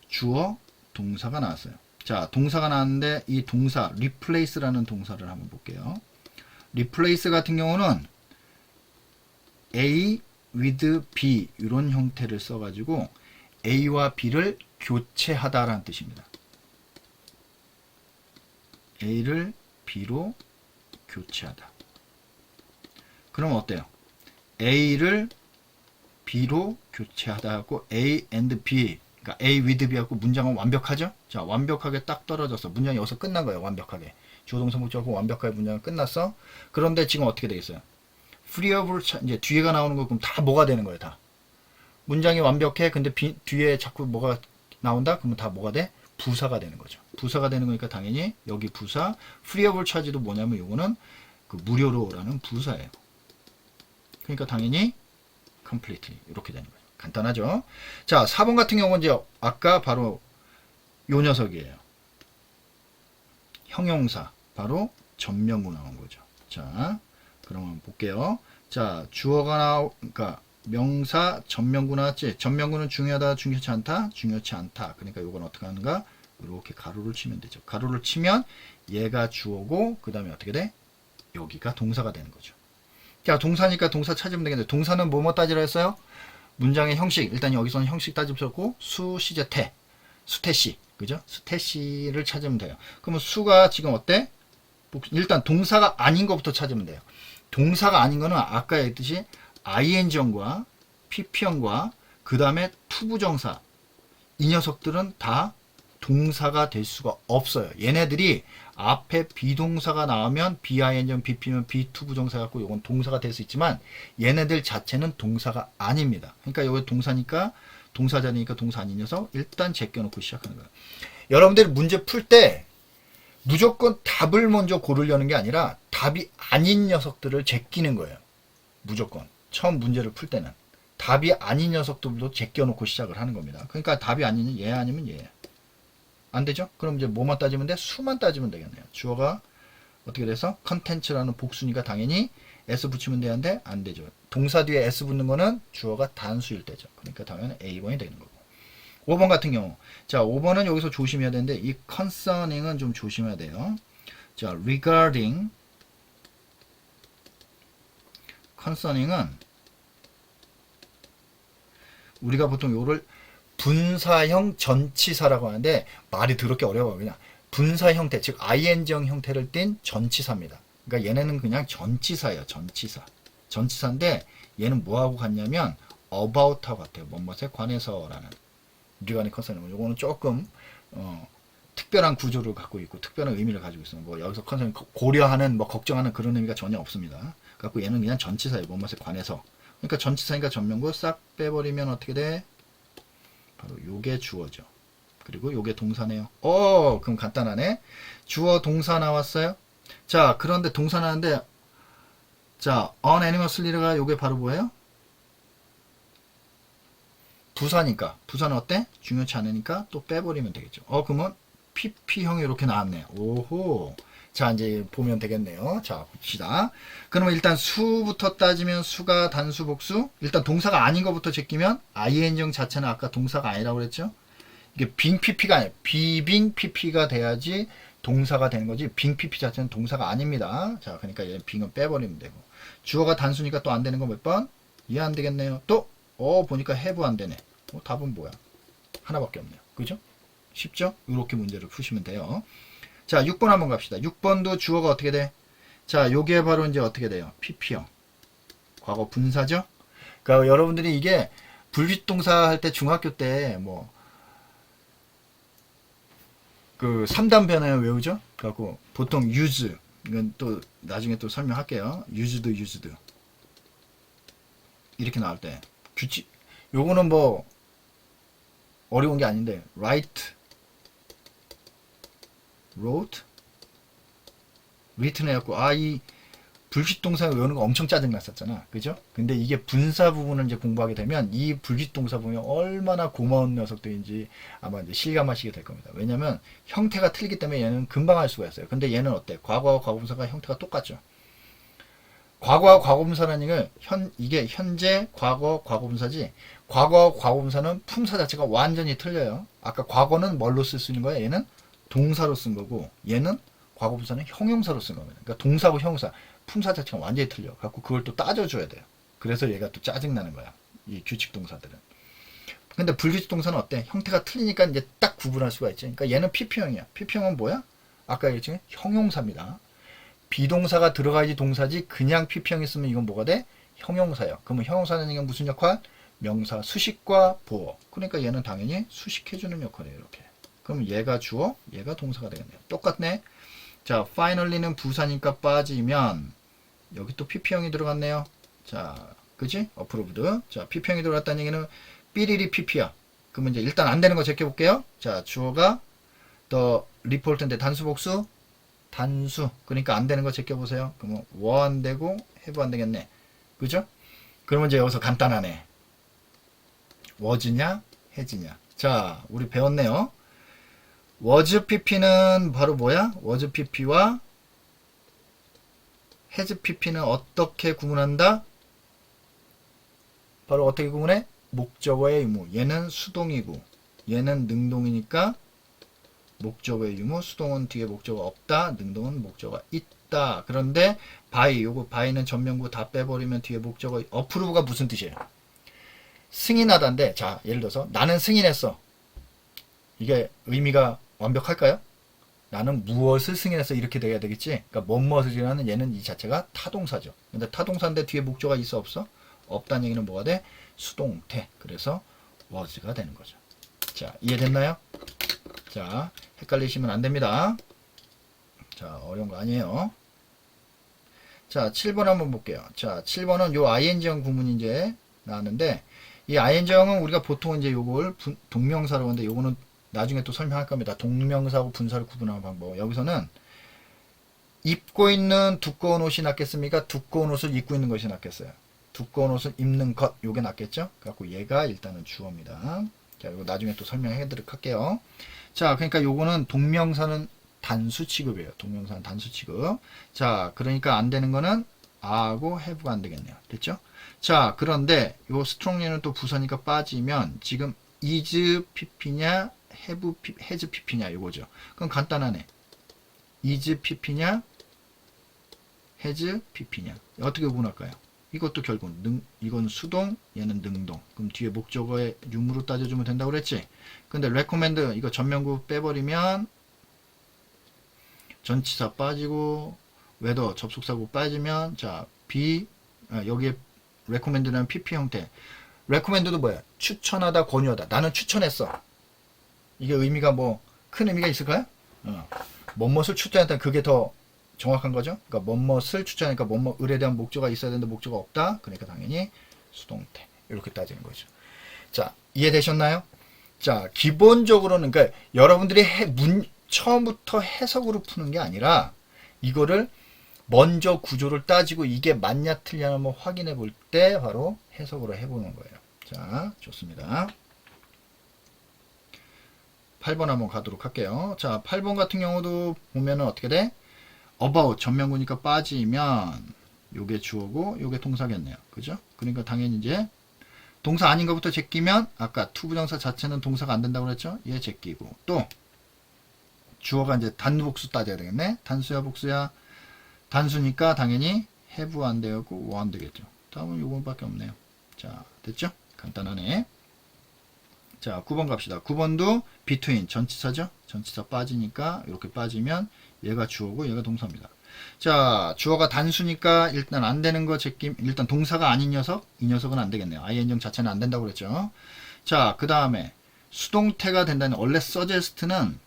주어 동사가 나왔어요. 자, 동사가 나왔는데 이 동사 replace라는 동사를 한번 볼게요. replace 같은 경우는 A with B 이런 형태를 써가지고 A와 B를 교체하다라는 뜻입니다. A를 B로 교체하다. 그럼 어때요? A를 B로 교체하다 하고 A and B, 그러니까 A with B 하고 문장은 완벽하죠? 자, 완벽하게 딱 떨어졌어. 문장이 여기서 끝난 거예요. 완벽하게. 주어동사 목적어고 완벽하게 문장은 끝났어. 그런데 지금 어떻게 되겠어요? free of, 이제 뒤에가 나오는 거 그럼 다 뭐가 되는 거예요? 다. 문장이 완벽해. 근데 뒤에 자꾸 뭐가 나온다? 그러면 다 뭐가 돼? 부사가 되는 거죠. 부사가 되는 거니까 당연히 여기 부사, free of charge도 뭐냐면 요거는 그 무료로라는 부사예요. 그러니까 당연히 completely 이렇게 되는 거예요. 간단하죠? 자, 4번 같은 경우는 이제 아까 바로 요 녀석이에요. 형용사. 바로 전명구 나온 거죠. 자, 그러면 볼게요. 자, 주어가 그러니까 명사 전명구 나왔지? 전명구는 중요하다, 중요치 않다, 중요치 않다. 그러니까 요건 어떻게 하는가? 이렇게 가로를 치면 되죠. 가로를 치면 얘가 주어고, 그 다음에 어떻게 돼? 여기가 동사가 되는 거죠. 자, 동사니까 동사 찾으면 되겠는데, 동사는 뭐뭐 따지라 했어요? 문장의 형식. 일단 여기서는 형식 따지고, 수, 시제, 태. 수태시. 그죠? 수태시를 찾으면 돼요. 그러면 수가 지금 어때? 일단 동사가 아닌 것부터 찾으면 돼요. 동사가 아닌 거는 아까 얘기했듯이 ing형과 pp형과 그 다음에 투부정사, 이 녀석들은 다 동사가 될 수가 없어요. 얘네들이 앞에 비동사가 나오면 biing, pp면 비투부정사 갖고 이건 동사가 될 수 있지만 얘네들 자체는 동사가 아닙니다. 그러니까 여기 동사니까 동사자니까 동사 아닌 녀석 일단 제껴놓고 시작하는 거예요. 여러분들이 문제 풀 때 무조건 답을 먼저 고르려는 게 아니라 답이 아닌 녀석들을 제끼는 거예요. 무조건. 처음 문제를 풀 때는. 답이 아닌 녀석들도 제껴놓고 시작을 하는 겁니다. 그러니까 답이 아닌 얘 아니면 얘. 안 되죠? 그럼 이제 뭐만 따지면 돼? 수만 따지면 되겠네요. 주어가 어떻게 돼서 컨텐츠라는 복수니까 당연히 s 붙이면 되는데 안 되죠. 동사 뒤에 s 붙는 거는 주어가 단수일 때죠. 그러니까 당연히 A번이 되는 거고. 5번 같은 경우. 자, 5번은 여기서 조심해야 되는데 이 concerning은 좀 조심해야 돼요. 자, regarding concerning은 우리가 보통 요를 분사형 전치사라고 하는데 말이 더럽게 어려워요. 그냥 분사 형태, 즉 ing형 형태를 띤 전치사입니다. 그러니까 얘네는 그냥 전치사예요. 전치사. 전치사인데 얘는 뭐하고 같냐면 about하고 같아요. 뭐뭐에 관해서라는 regarding concerning은 요거는 조금 특별한 구조를 갖고 있고 특별한 의미를 가지고 있어요. 뭐 여기서 concern 고려하는 뭐 걱정하는 그런 의미가 전혀 없습니다. 그래서 얘는 그냥 전치사예요. 뭐뭐에 관해서. 그러니까 전치사니까 전명구 싹 빼버리면 어떻게 돼? 바로 요게 주어죠. 그리고 요게 동사네요. 그럼 간단하네. 주어 동사 나왔어요. 자, 그런데 동사 나왔는데 자, unanimously가 요게 바로 뭐예요? 부사니까. 부사는 어때? 중요치 않으니까 또 빼버리면 되겠죠. 그러면 pp형이 이렇게 나왔네요. 오호. 자, 이제 보면 되겠네요. 자, 봅시다. 그러면 일단 수부터 따지면 수가 단수 복수. 일단 동사가 아닌 것부터 제끼면 ing형 자체는 아까 동사가 아니라고 그랬죠. 이게 빙 pp가 아니에요. 비빙 pp가 돼야지 동사가 되는 거지. 빙 pp 자체는 동사가 아닙니다. 자, 그러니까 얘 빙은 빼버리면 되고. 주어가 단수니까 또 안 되는 거 몇 번? 이해 안 되겠네요. 또 보니까 have 안 되네. 답은 뭐야? 하나밖에 없네요. 그죠? 쉽죠? 이렇게 문제를 푸시면 돼요. 자, 6번 한번 갑시다. 6번도 주어가 어떻게 돼? 자, 요게 바로 이제 어떻게 돼요? pp형. 과거 분사죠? 그러니까 여러분들이 이게 불빛동사 할 때 중학교 때 그 3단변에 외우죠? 그래갖고 보통 use 이건 또 나중에 또 설명할게요. used 이렇게 나올 때 규칙 요거는 뭐 어려운 게 아닌데 write wrote, written 해갖고, 이 불빛동사 외우는 거 엄청 짜증났었잖아. 그죠? 근데 이게 분사 부분을 이제 공부하게 되면 이 불빛동사 보면 얼마나 고마운 녀석들인지 아마 이제 실감하시게 될 겁니다. 왜냐면 형태가 틀리기 때문에 얘는 금방 할 수가 있어요. 근데 얘는 어때? 과거와 과거분사가 형태가 똑같죠. 과거와 과거분사라는 얘기는 이게 현재, 과거, 과거분사지. 과거, 과거분사는 품사 자체가 완전히 틀려요. 아까 과거는 뭘로 쓸 수 있는 거야? 얘는 동사로 쓴 거고 얘는 과거분사는 형용사로 쓴 겁니다. 그러니까 동사고 형용사 품사 자체가 완전히 틀려. 갖고 그걸 또 따져줘야 돼요. 그래서 얘가 또 짜증나는 거야. 이 규칙 동사들은. 근데 불규칙 동사는 어때? 형태가 틀리니까 이제 딱 구분할 수가 있지. 그러니까 얘는 pp형이야. pp형은 뭐야? 아까 얘기했지만 형용사입니다. 비동사가 들어가야지 동사지 그냥 pp형 있으면 이건 뭐가 돼? 형용사예요. 그러면 형용사는 이게 무슨 역할? 명사 수식과 보어. 그러니까 얘는 당연히 수식해주는 역할이에요. 이렇게. 그럼 얘가 주어, 얘가 동사가 되겠네요. 똑같네. 자, finally는 부사니까 빠지면 여기 또 pp형이 들어갔네요. 자, 그지? approved. 자, pp형이 들어갔다는 얘기는 삐리리 pp야. 그러면 이제 일단 안 되는 거 제껴볼게요. 자, 주어가 the report인데 단수 복수? 단수. 그러니까 안 되는 거 제껴보세요. 그러면 were 안 되고 have 안 되겠네. 그죠? 그러면 이제 여기서 간단하네. was냐 has냐. 자, 우리 배웠네요. was pp는 바로 뭐야? was pp와 has pp는 어떻게 구분한다? 바로 어떻게 구분해? 목적어의 유무. 얘는 수동이고 얘는 능동이니까 목적어의 유무. 수동은 뒤에 목적어 없다. 능동은 목적어가 있다. 그런데 by, 요거 by는 전면구 다 빼버리면 뒤에 목적어 approve가 무슨 뜻이에요? 승인하다인데, 자, 예를 들어서 나는 승인했어. 이게 의미가 완벽할까요? 나는 무엇을 승인해서 이렇게 돼야 되겠지? 그러니까 무엇을 승인하는 얘는 이 자체가 타동사죠. 근데 타동사인데 뒤에 목적어가 있어 없어? 없다는 얘기는 뭐가 돼? 수동태. 그래서 was가 되는 거죠. 자, 이해됐나요? 자, 헷갈리시면 안 됩니다. 자, 어려운 거 아니에요. 자, 7번 한번 볼게요. 자, 7번은 요 ing형 구문이 이제 나왔는데, 이 ing형은 우리가 보통 이제 요걸 동명사로 하는데, 요거는 나중에 또 설명할 겁니다. 동명사하고 분사를 구분하는 방법. 여기서는 입고 있는 두꺼운 옷이 낫겠습니까? 두꺼운 옷을 입고 있는 것이 낫겠어요? 두꺼운 옷을 입는 것, 요게 낫겠죠? 그래갖고 얘가 일단은 주어입니다. 자, 이거 나중에 또 설명해 드리도록 할게요. 자, 그러니까 요거는 동명사는 단수 취급이에요. 동명사는 단수 취급. 자, 그러니까 안 되는 거는 a하고 have가 안 되겠네요. 됐죠? 자, 그런데 요 strongly는 또 부사니까 빠지면 지금 is pp냐 has pp냐 요거죠. 그럼 간단하네. is pp냐 has pp냐 어떻게 구분할까요? 이것도 결국 이건 수동, 얘는 능동. 그럼 뒤에 목적어의 유무로 따져주면 된다고 그랬지? 근데 recommend 이거 전면구 빼버리면 전치사 빠지고 whether 접속사고 빠지면 자 be 여기에 recommend라는 pp 형태. recommend도 뭐야? 추천하다, 권유하다. 나는 추천했어. 이게 의미가 뭐 큰 의미가 있을까요? 뭐뭇을 추천했다. 그게 더 정확한 거죠. 그러니까 뭐뭇을 추천하니까 뭐뭇을에 대한 목적어가 있어야 되는데 목적어가 없다. 그러니까 당연히 수동태. 이렇게 따지는 거죠. 자, 이해되셨나요? 자, 기본적으로는 그러니까 여러분들이 처음부터 해석으로 푸는 게 아니라 이거를 먼저 구조를 따지고 이게 맞냐 틀냐는 한번 확인해 볼 때 바로 해석으로 해보는 거예요. 자, 좋습니다. 8번 한번 가도록 할게요. 자, 8번 같은 경우도 보면은 어떻게 돼? about 전면구니까 빠지면 요게 주어고 요게 동사겠네요. 그죠? 그러니까 당연히 이제 동사 아닌 것부터 제끼면 아까 투부정사 자체는 동사가 안 된다고 그랬죠? 얘 제끼고 또 주어가 이제 단복수 따져야 되겠네. 단수야 복수야? 단수니까 당연히 have 안 되고 안 되겠죠. 다음은 요번밖에 없네요. 자, 됐죠? 간단하네. 자, 9번 갑시다. 9번도 between 전치사죠? 전치사 빠지니까 이렇게 빠지면 얘가 주어고 얘가 동사입니다. 자, 주어가 단수니까 일단 안 되는 거 제낌, 일단 동사가 아닌 녀석, 이 녀석은 안 되겠네요. ing형 자체는 안 된다고 그랬죠. 자, 그 다음에 수동태가 된다는 원래 suggest는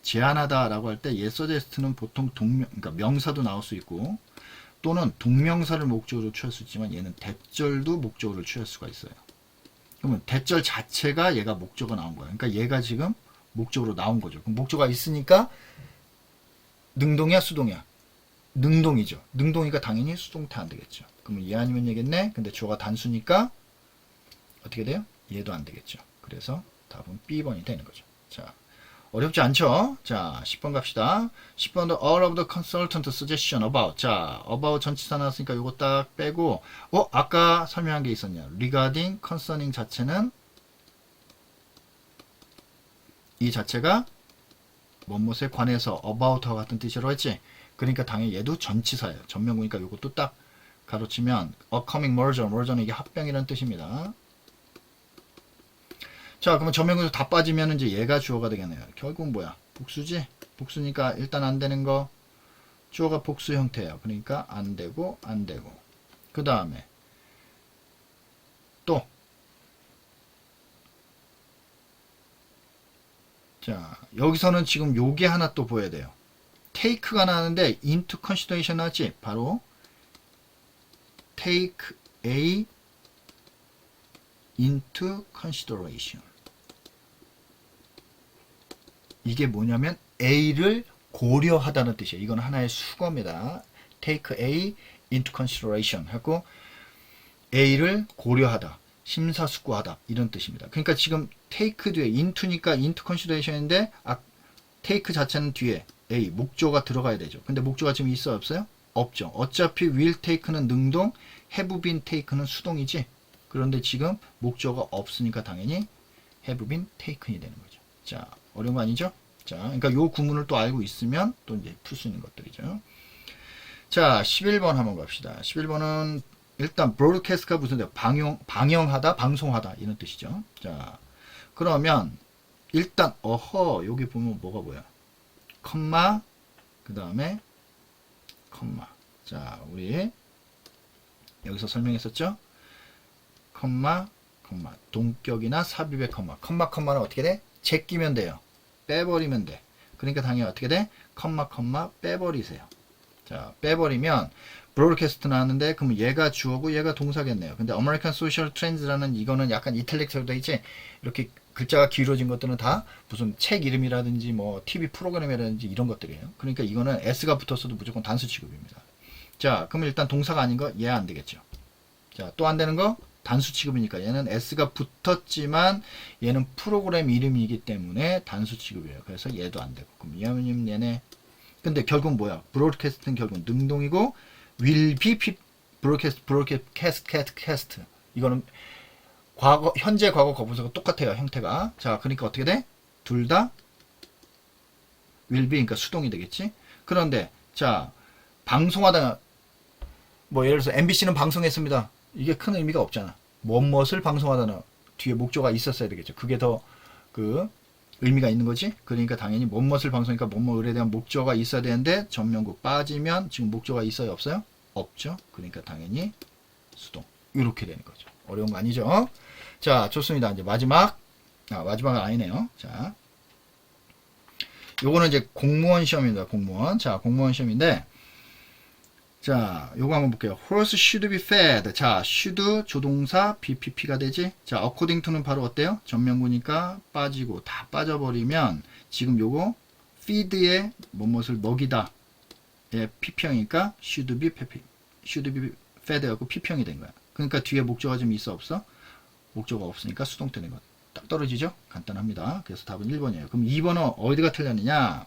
제안하다 라고 할 때 얘 suggest는 보통 그러니까 명사도 나올 수 있고 또는 동명사를 목적으로 취할 수 있지만 얘는 대절도 목적으로 취할 수가 있어요. 그러면 대절 자체가 얘가 목적어 나온 거예요. 그러니까 얘가 지금 목적으로 나온 거죠. 그럼 목적어가 있으니까 능동이야 수동이야? 능동이죠. 능동이니까 당연히 수동태 안 되겠죠. 그러면 얘 아니면 얘겠네. 근데 주어가 단수니까 어떻게 돼요? 얘도 안 되겠죠. 그래서 답은 B번이 되는 거죠. 자, 어렵지 않죠? 자, 10번 갑시다. 10번도 all of the consultant suggestion about. 자, about 전치사 나왔으니까 요거 딱 빼고, 아까 설명한 게 있었냐? regarding, concerning 자체는 이 자체가 뭐뭇에 관해서 about와 같은 뜻이라고 했지? 그러니까 당연히 얘도 전치사예요. 전면구니까 요것도 딱 가로치면 a coming merger, merger는 이게 합병이라는 뜻입니다. 자, 그러면 전면구에서 다 빠지면 이제 얘가 주어가 되겠네요. 결국은 뭐야? 복수지? 복수니까 일단 안 되는 거 주어가 복수 형태예요. 그러니까 안 되고 안 되고 그 다음에 또 자, 여기서는 지금 요게 하나 또 보여야 돼요. take가 나왔는데 into consideration 나왔지? 바로 take A into consideration. 이게 뭐냐면 A를 고려하다는 뜻이에요. 이건 하나의 수거입니다. take A into consideration 하고 A를 고려하다. 심사숙고하다 이런 뜻입니다. 그러니까 지금 take 뒤에 into니까 into consideration인데 take 자체는 뒤에 A 목조가 들어가야 되죠. 근데 목조가 지금 있어요 없어요? 없죠. 어차피 will take는 능동, have been take는 수동이지. 그런데 지금 목조가 없으니까 당연히 have been taken이 되는 거죠. 자, 어려운 거 아니죠? 자, 그러니까 요 구문을 또 알고 있으면 또 이제 풀 수 있는 것들이죠. 자, 11번 한번 갑시다. 11번은 일단 broadcast가 무슨 뜻이에요? 방영하다, 방송하다 이런 뜻이죠. 자, 그러면 일단 여기 보면 뭐가 보여? 컴마 그 다음에 컴마. 자, 우리 여기서 설명했었죠? 컴마 동격이나 삽입의 컴마는 어떻게 돼? 제끼면 돼요. 빼버리면 돼. 그러니까 당연히 어떻게 돼? 컴마 빼버리세요. 자, 빼버리면 브로드캐스트 나왔는데 그러면 얘가 주어고 얘가 동사겠네요. 근데 American Social Trends라는 이거는 약간 이탈릭스로 돼 있지. 이렇게 글자가 길어진 것들은 다 무슨 책 이름이라든지 뭐 TV 프로그램이라든지 이런 것들이에요. 그러니까 이거는 S가 붙었어도 무조건 단수 취급입니다. 자, 그럼 일단 동사가 아닌 거 얘 안 되겠죠. 자, 또 안 되는 거 단수 취급이니까 얘는 S가 붙었지만 얘는 프로그램 이름이기 때문에 단수 취급이에요. 그래서 얘도 안 되고. 그럼 얘네 근데 결국 뭐야? 브로드캐스트는 결국 능동이고 will be broadcast 이거는 과거 현재 과거 거부사가 똑같아요. 형태가. 자, 그러니까 어떻게 돼? 둘 다 will be 그러니까 수동이 되겠지. 그런데 자, 방송하다 뭐 예를 들어서 MBC는 방송했습니다. 이게 큰 의미가 없잖아. 무엇을 방송하다는 뒤에 목조가 있었어야 되겠죠. 그게 더 그 의미가 있는 거지. 그러니까 당연히 무엇을 방송하니까 뭐뭐에 대한 목조가 있어야 되는데 전면구 빠지면 지금 목조가 있어요 없어요? 없죠. 그러니까 당연히 수동. 이렇게 되는 거죠. 어려운 거 아니죠? 자, 좋습니다. 이제 마지막은 아니네요. 자, 요거는 이제 공무원 시험입니다. 공무원. 자, 공무원 시험인데 자, 요거 한번 볼게요. Horse should be fed. 자, should 조동사 BPP가 되지. 자, according to는 바로 어때요? 전면구니까 빠지고 다 빠져버리면 지금 요거 feed에 무엇을 먹이다. 예, P평이니까 should be fed하고 P평이 된 거야. 그러니까 뒤에 목조가 좀 있어 없어? 목조가 없으니까 수동태 된 거. 딱 떨어지죠? 간단합니다. 그래서 답은 1번이에요. 그럼 2번은 어디가 틀렸느냐?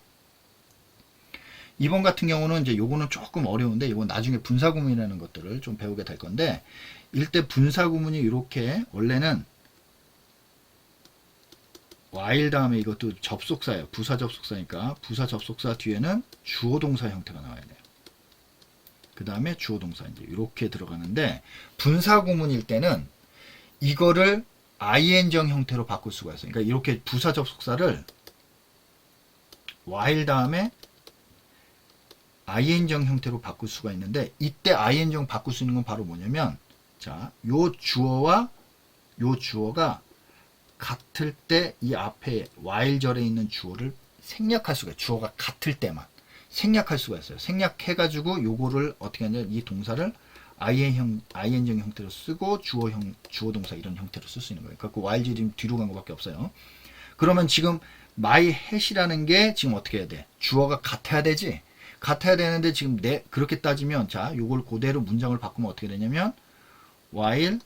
2번 같은 경우는 이제 요거는 조금 어려운데 이건 나중에 분사구문이라는 것들을 좀 배우게 될 건데 일대 분사구문이 이렇게 원래는 while 다음에 이것도 접속사예요. 부사 접속사니까 부사 접속사 뒤에는 주어 동사 형태가 나와야 돼요. 그 다음에 주어 동사 이제 이렇게 들어가는데 분사구문일 때는 이거를 ing형 형태로 바꿀 수가 있어요. 그러니까 이렇게 부사 접속사를 while 다음에 ing형 형태로 바꿀 수가 있는데 이때 ing형 바꿀 수 있는 건 바로 뭐냐면 자, 요 주어가 같을 때 이 앞에 while절에 있는 주어를 생략할 수가 있어요. 주어가 같을 때만 생략할 수가 있어요. 생략해가지고 요거를 어떻게 하냐 이 동사를 ing형 형태로 쓰고 주어 동사 이런 형태로 쓸 수 있는 거예요. 그러니까 while절이 뒤로 간 것밖에 없어요. 그러면 지금 my hat이라는 게 지금 어떻게 해야 돼? 주어가 같아야 되지. 같아야 되는데 지금 그렇게 따지면 자 요걸 그대로 문장을 바꾸면 어떻게 되냐면 while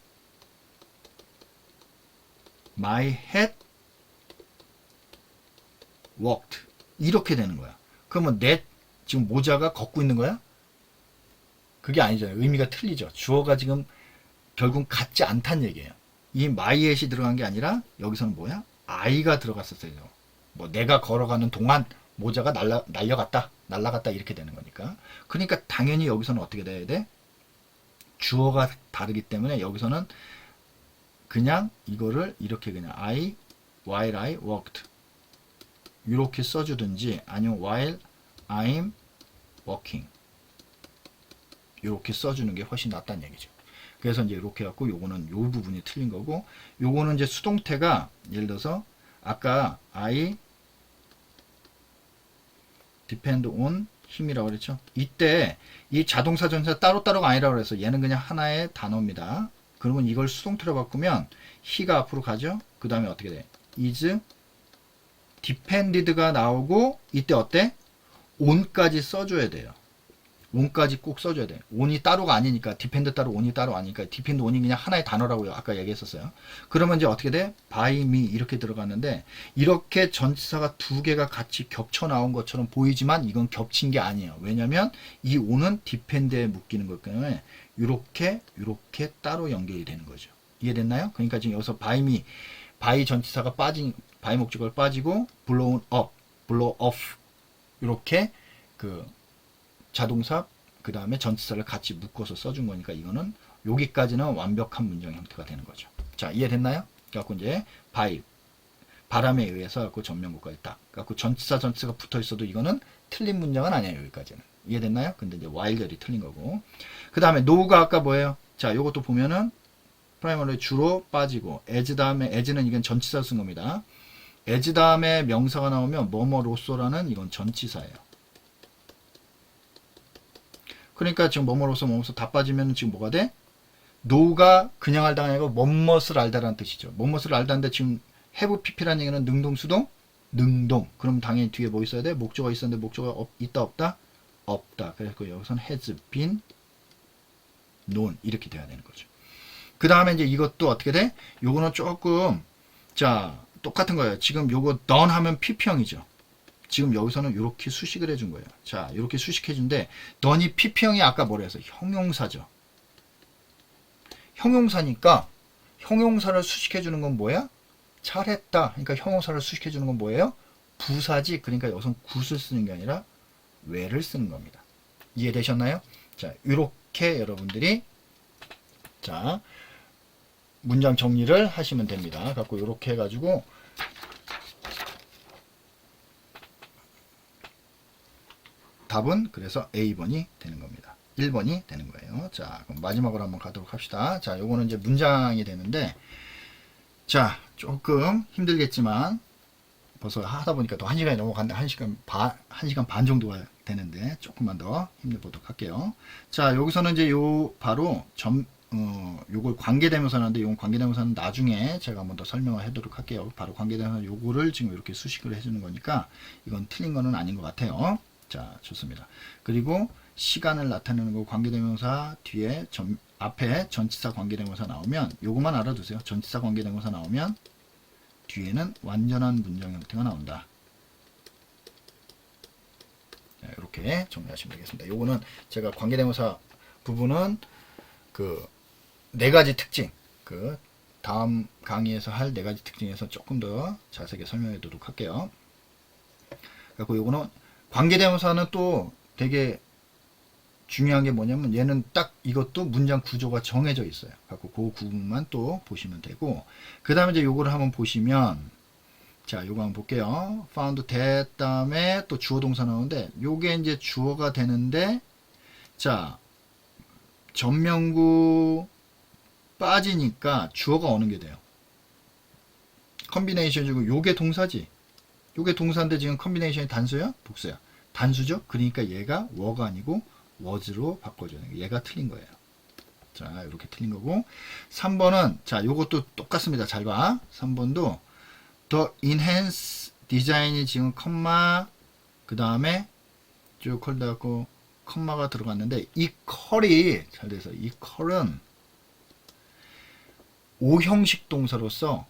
my hat walked 이렇게 되는 거야. 그러면 내 지금 모자가 걷고 있는 거야? 그게 아니잖아요. 의미가 틀리죠. 주어가 지금 결국 같지 않다는 얘기예요. 이 my hat이 들어간 게 아니라 여기서는 뭐야? I가 들어갔었어요. 뭐 내가 걸어가는 동안 모자가 날라갔다 이렇게 되는 거니까. 그러니까 당연히 여기서는 어떻게 돼야 돼? 주어가 다르기 때문에 여기서는 그냥 이거를 이렇게 그냥 while I walked 이렇게 써주든지 아니면 while I'm walking 이렇게 써주는 게 훨씬 낫다는 얘기죠. 그래서 이제 이렇게 해갖고 요거는 요 부분이 틀린 거고 요거는 이제 수동태가 예를 들어서 아까 I depend on 힘이라고 그랬죠. 이때 이 자동사 전사 따로따로가 아니라고 그래서 얘는 그냥 하나의 단어입니다. 그러면 이걸 수동태로 바꾸면 he가 앞으로 가죠. 그 다음에 어떻게 돼? is depended가 나오고 이때 어때? on까지 써줘야 돼요. on까지 꼭 써줘야 돼. on이 따로가 아니니까, depend 따로 on이 따로 아니니까, depend on이 그냥 하나의 단어라고요. 아까 얘기했었어요. 그러면 이제 어떻게 돼? by me 이렇게 들어갔는데, 이렇게 전치사가 두 개가 같이 겹쳐 나온 것처럼 보이지만 이건 겹친 게 아니에요. 왜냐면 이 on은 depend에 묶이는 거기 때문에 이렇게 따로 연결이 되는 거죠. 이해됐나요? 그러니까 지금 여기서 by me, by 전치사가 빠진, by 목적어가 빠지고 blown up, blow off 이렇게 그 자동사 그 다음에 전치사를 같이 묶어서 써준 거니까 이거는 여기까지는 완벽한 문장 형태가 되는 거죠. 자, 이해됐나요? 그래갖고 이제 by 바람에 의해서 갖고 전면구까지 딱 그래갖고 전치사가 붙어 있어도 이거는 틀린 문장은 아니에요. 여기까지는 이해됐나요? 근데 이제 while절이 틀린 거고 그 다음에 no가 아까 뭐예요? 자, 요것도 보면은 프라이머리 주로 빠지고 as 다음에 as는 이건 전치사 쓴 겁니다. as 다음에 명사가 나오면 뭐뭐로서라는 이건 전치사예요. 그러니까 지금 뭐뭐로서 다 빠지면 지금 뭐가 돼? no가 그냥 알다가 아니고 뭐뭇을 알다라는 뜻이죠. 뭐뭇을 알다인데 지금 have pp라는 얘기는 능동수동? 능동. 그럼 당연히 뒤에 뭐 있어야 돼? 목적어가 있었는데 목적어가 있다 없다? 없다. 그래서 여기서는 has been known 이렇게 돼야 되는 거죠. 그 다음에 이제 이것도 어떻게 돼? 요거는 조금 자 똑같은 거예요. 지금 요거 done 하면 pp형이죠. 지금 여기서는 이렇게 수식을 해준 거예요. 자, 이렇게 수식해준데 done이 pp형이 아까 뭐라 해서 형용사죠. 형용사니까 형용사를 수식해주는 건 뭐야? 잘했다. 그러니까 형용사를 수식해주는 건 뭐예요? 부사지. 그러니까 여기서는 굿을 쓰는 게 아니라 where를 쓰는 겁니다. 이해되셨나요? 자, 이렇게 여러분들이 자 문장 정리를 하시면 됩니다. 갖고 이렇게 해가지고 답은 그래서 A번이 되는 겁니다. 1번이 되는 거예요. 자, 그럼 마지막으로 한번 가도록 합시다. 자, 요거는 이제 문장이 되는데 자, 조금 힘들겠지만 벌써 하다 보니까 또 1시간이 넘어갔는데 1시간 반 정도가 되는데 조금만 더 힘내보도록 할게요. 자, 여기서는 이제 요 바로 요걸 관계대명사인데 요 관계대명사는 나중에 제가 한번 더 설명을 해도록 할게요. 바로 관계대명사 요거를 지금 이렇게 수식을 해주는 거니까 이건 틀린 거는 아닌 것 같아요. 자, 좋습니다. 그리고 시간을 나타내는 거 관계대명사 뒤에 앞에 전치사 관계대명사 나오면 요것만 알아두세요. 전치사 관계대명사 나오면 뒤에는 완전한 문장 형태가 나온다. 자, 이렇게 정리하시면 되겠습니다. 요거는 제가 관계대명사 부분은 그 4가지 특징, 그 다음 강의에서 할 4가지 특징에서 조금 더 자세하게 설명해 두도록 할게요. 그리고 요거는 관계대명사는 또 되게 중요한 게 뭐냐면 얘는 딱 이것도 문장 구조가 정해져 있어요. 갖고 그 부분만 또 보시면 되고 그 다음에 이제 요거를 한번 보시면 자 요거 한번 볼게요. found that 다음에 또 주어 동사 나오는데 요게 이제 주어가 되는데 자 전면구 빠지니까 주어가 어느 게 돼요? 컨비네이션이고 요게 동사지. 요게 동사인데 지금 컨비네이션이 단수야? 복수야? 단수죠? 그러니까 얘가 were가 아니고 was로 바꿔줘야 돼요. 얘가 틀린 거예요. 자, 이렇게 틀린 거고 3번은 자, 요것도 똑같습니다. 잘 봐. 3번도 the enhance design이 지금 컴마 그 다음에 쭉 컬드하고 컴마가 들어갔는데 이 컬이 잘 돼서 이 컬은 5형식 동사로서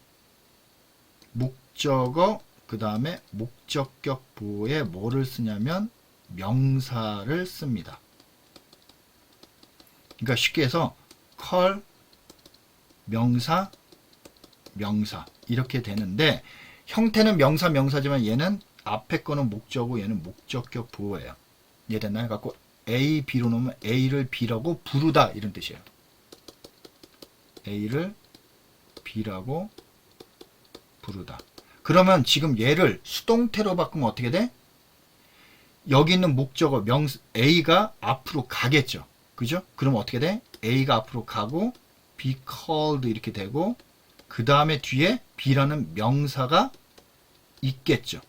목적어 그 다음에 목적격 보호에 뭐를 쓰냐면 명사를 씁니다. 그러니까 쉽게 해서 컬 명사 명사 이렇게 되는데 형태는 명사 명사지만 얘는 앞에 거는 목적어 얘는 목적격 보호예요. 이해됐나요? 갖고 A, B로 놓으면 A를 B라고 부르다 이런 뜻이에요. A를 B라고 부르다. 그러면 지금 얘를 수동태로 바꾸면 어떻게 돼? 여기 있는 목적어 A가 앞으로 가겠죠. 그죠? 그럼 어떻게 돼? A가 앞으로 가고 be called 이렇게 되고 그 다음에 뒤에 B라는 명사가 있겠죠.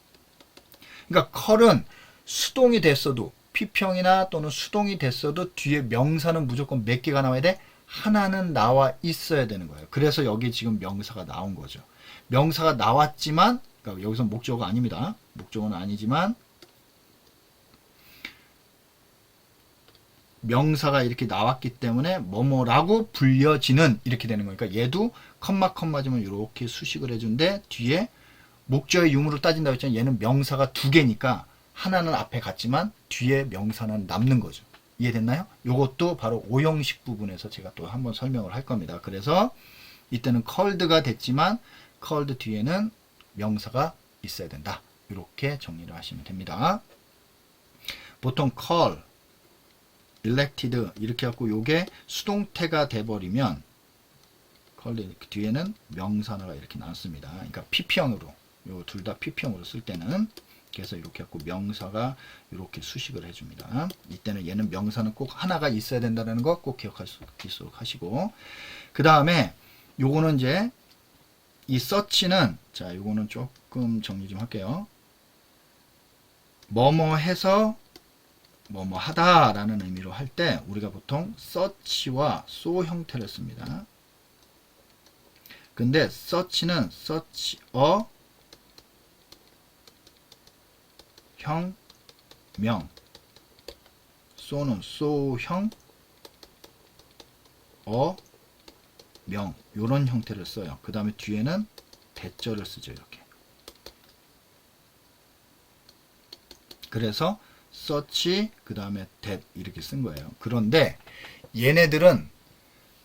그러니까 call은 수동이 됐어도 P형이나 또는 수동이 됐어도 뒤에 명사는 무조건 몇 개가 나와야 돼? 하나는 나와 있어야 되는 거예요. 그래서 여기 지금 명사가 나온 거죠. 명사가 나왔지만 그러니까 여기서 목적어가 아닙니다. 목적어는 아니지만 명사가 이렇게 나왔기 때문에 뭐뭐라고 불려지는 이렇게 되는 거니까 얘도 컴마 컴마지만 이렇게 수식을 해준데 뒤에 목적의 유무로 따진다고 했잖아요. 얘는 명사가 두 개니까 하나는 앞에 갔지만 뒤에 명사는 남는 거죠. 이해됐나요? 이것도 바로 오형식 부분에서 제가 또 한번 설명을 할 겁니다. 그래서 이때는 callед가 됐지만 called 뒤에는 명사가 있어야 된다. 이렇게 정리를 하시면 됩니다. 보통 call, elected 이렇게 갖고 요게 수동태가 돼버리면 call 뒤에는 명사가 이렇게 나왔습니다. 그러니까 PP형으로 요 둘 다 PP형으로 쓸 때는 그래서 이렇게 갖고 명사가 이렇게 수식을 해줍니다. 이때는 얘는 명사는 꼭 하나가 있어야 된다는 거 꼭 기억하시고 그 다음에 요거는 이제 이 search는 자 요거는 조금 정리 좀 할게요. 뭐뭐 해서 뭐뭐 하다 라는 의미로 할 때 우리가 보통 search와 so 형태를 씁니다. 근데 search는 search a 형, 명, so는 so 형, 명 요런 형태를 써요. 그 다음에 뒤에는 대절을 쓰죠. 이렇게. 그래서 search 그 다음에 that 이렇게 쓴 거예요. 그런데 얘네들은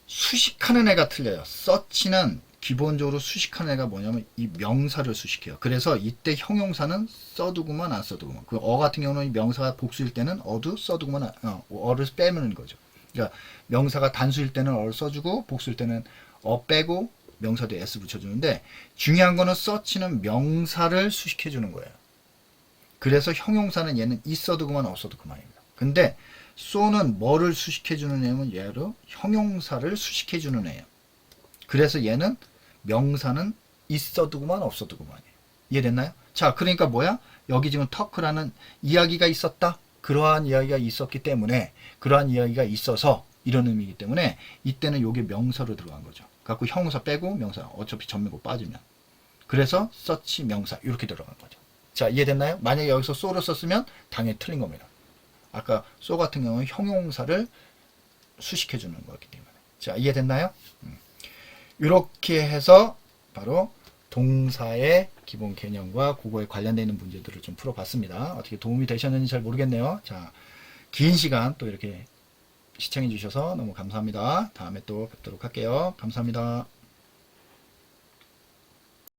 수식하는 애가 틀려요. search는 기본적으로 수식하는 애가 뭐냐면 이 명사를 수식해요. 그래서 이때 형용사는 써두고만 안 써두고만. 그 같은 경우는 이 명사가 복수일 때는 어도 써두고만 어를 빼면 거죠. 그러니까 명사가 단수일 때는 어를 써주고 복수일 때는 빼고 명사도 s 붙여주는데 중요한 거는 search는 명사를 수식해 주는 거예요. 그래서 형용사는 얘는 있어두고만 없어두고만입니다. 근데 so는 뭐를 수식해 주는 애면 얘로 형용사를 수식해 주는 애예요. 그래서 얘는 명사는 있어두고만 없어두고만이에요. 이해됐나요? 자, 그러니까 뭐야? 여기 지금 터크라는 이야기가 있었다. 그러한 이야기가 있었기 때문에 그러한 이야기가 있어서 이런 의미이기 때문에 이때는 요게 명사로 들어간 거죠. 갖고 형용사 빼고 명사 어차피 전면고 빠지면 그래서 search 명사 이렇게 들어간 거죠. 자, 이해됐나요? 만약에 여기서 so를 썼으면 당연히 틀린 겁니다. 아까 so 같은 경우는 형용사를 수식해 주는 거기 때문에. 자, 이해됐나요? 이렇게 해서 바로 동사의 기본 개념과 그거에 관련되어 있는 문제들을 좀 풀어봤습니다. 어떻게 도움이 되셨는지 잘 모르겠네요. 자, 긴 시간 또 이렇게 시청해 주셔서 너무 감사합니다. 다음에 또 뵙도록 할게요. 감사합니다.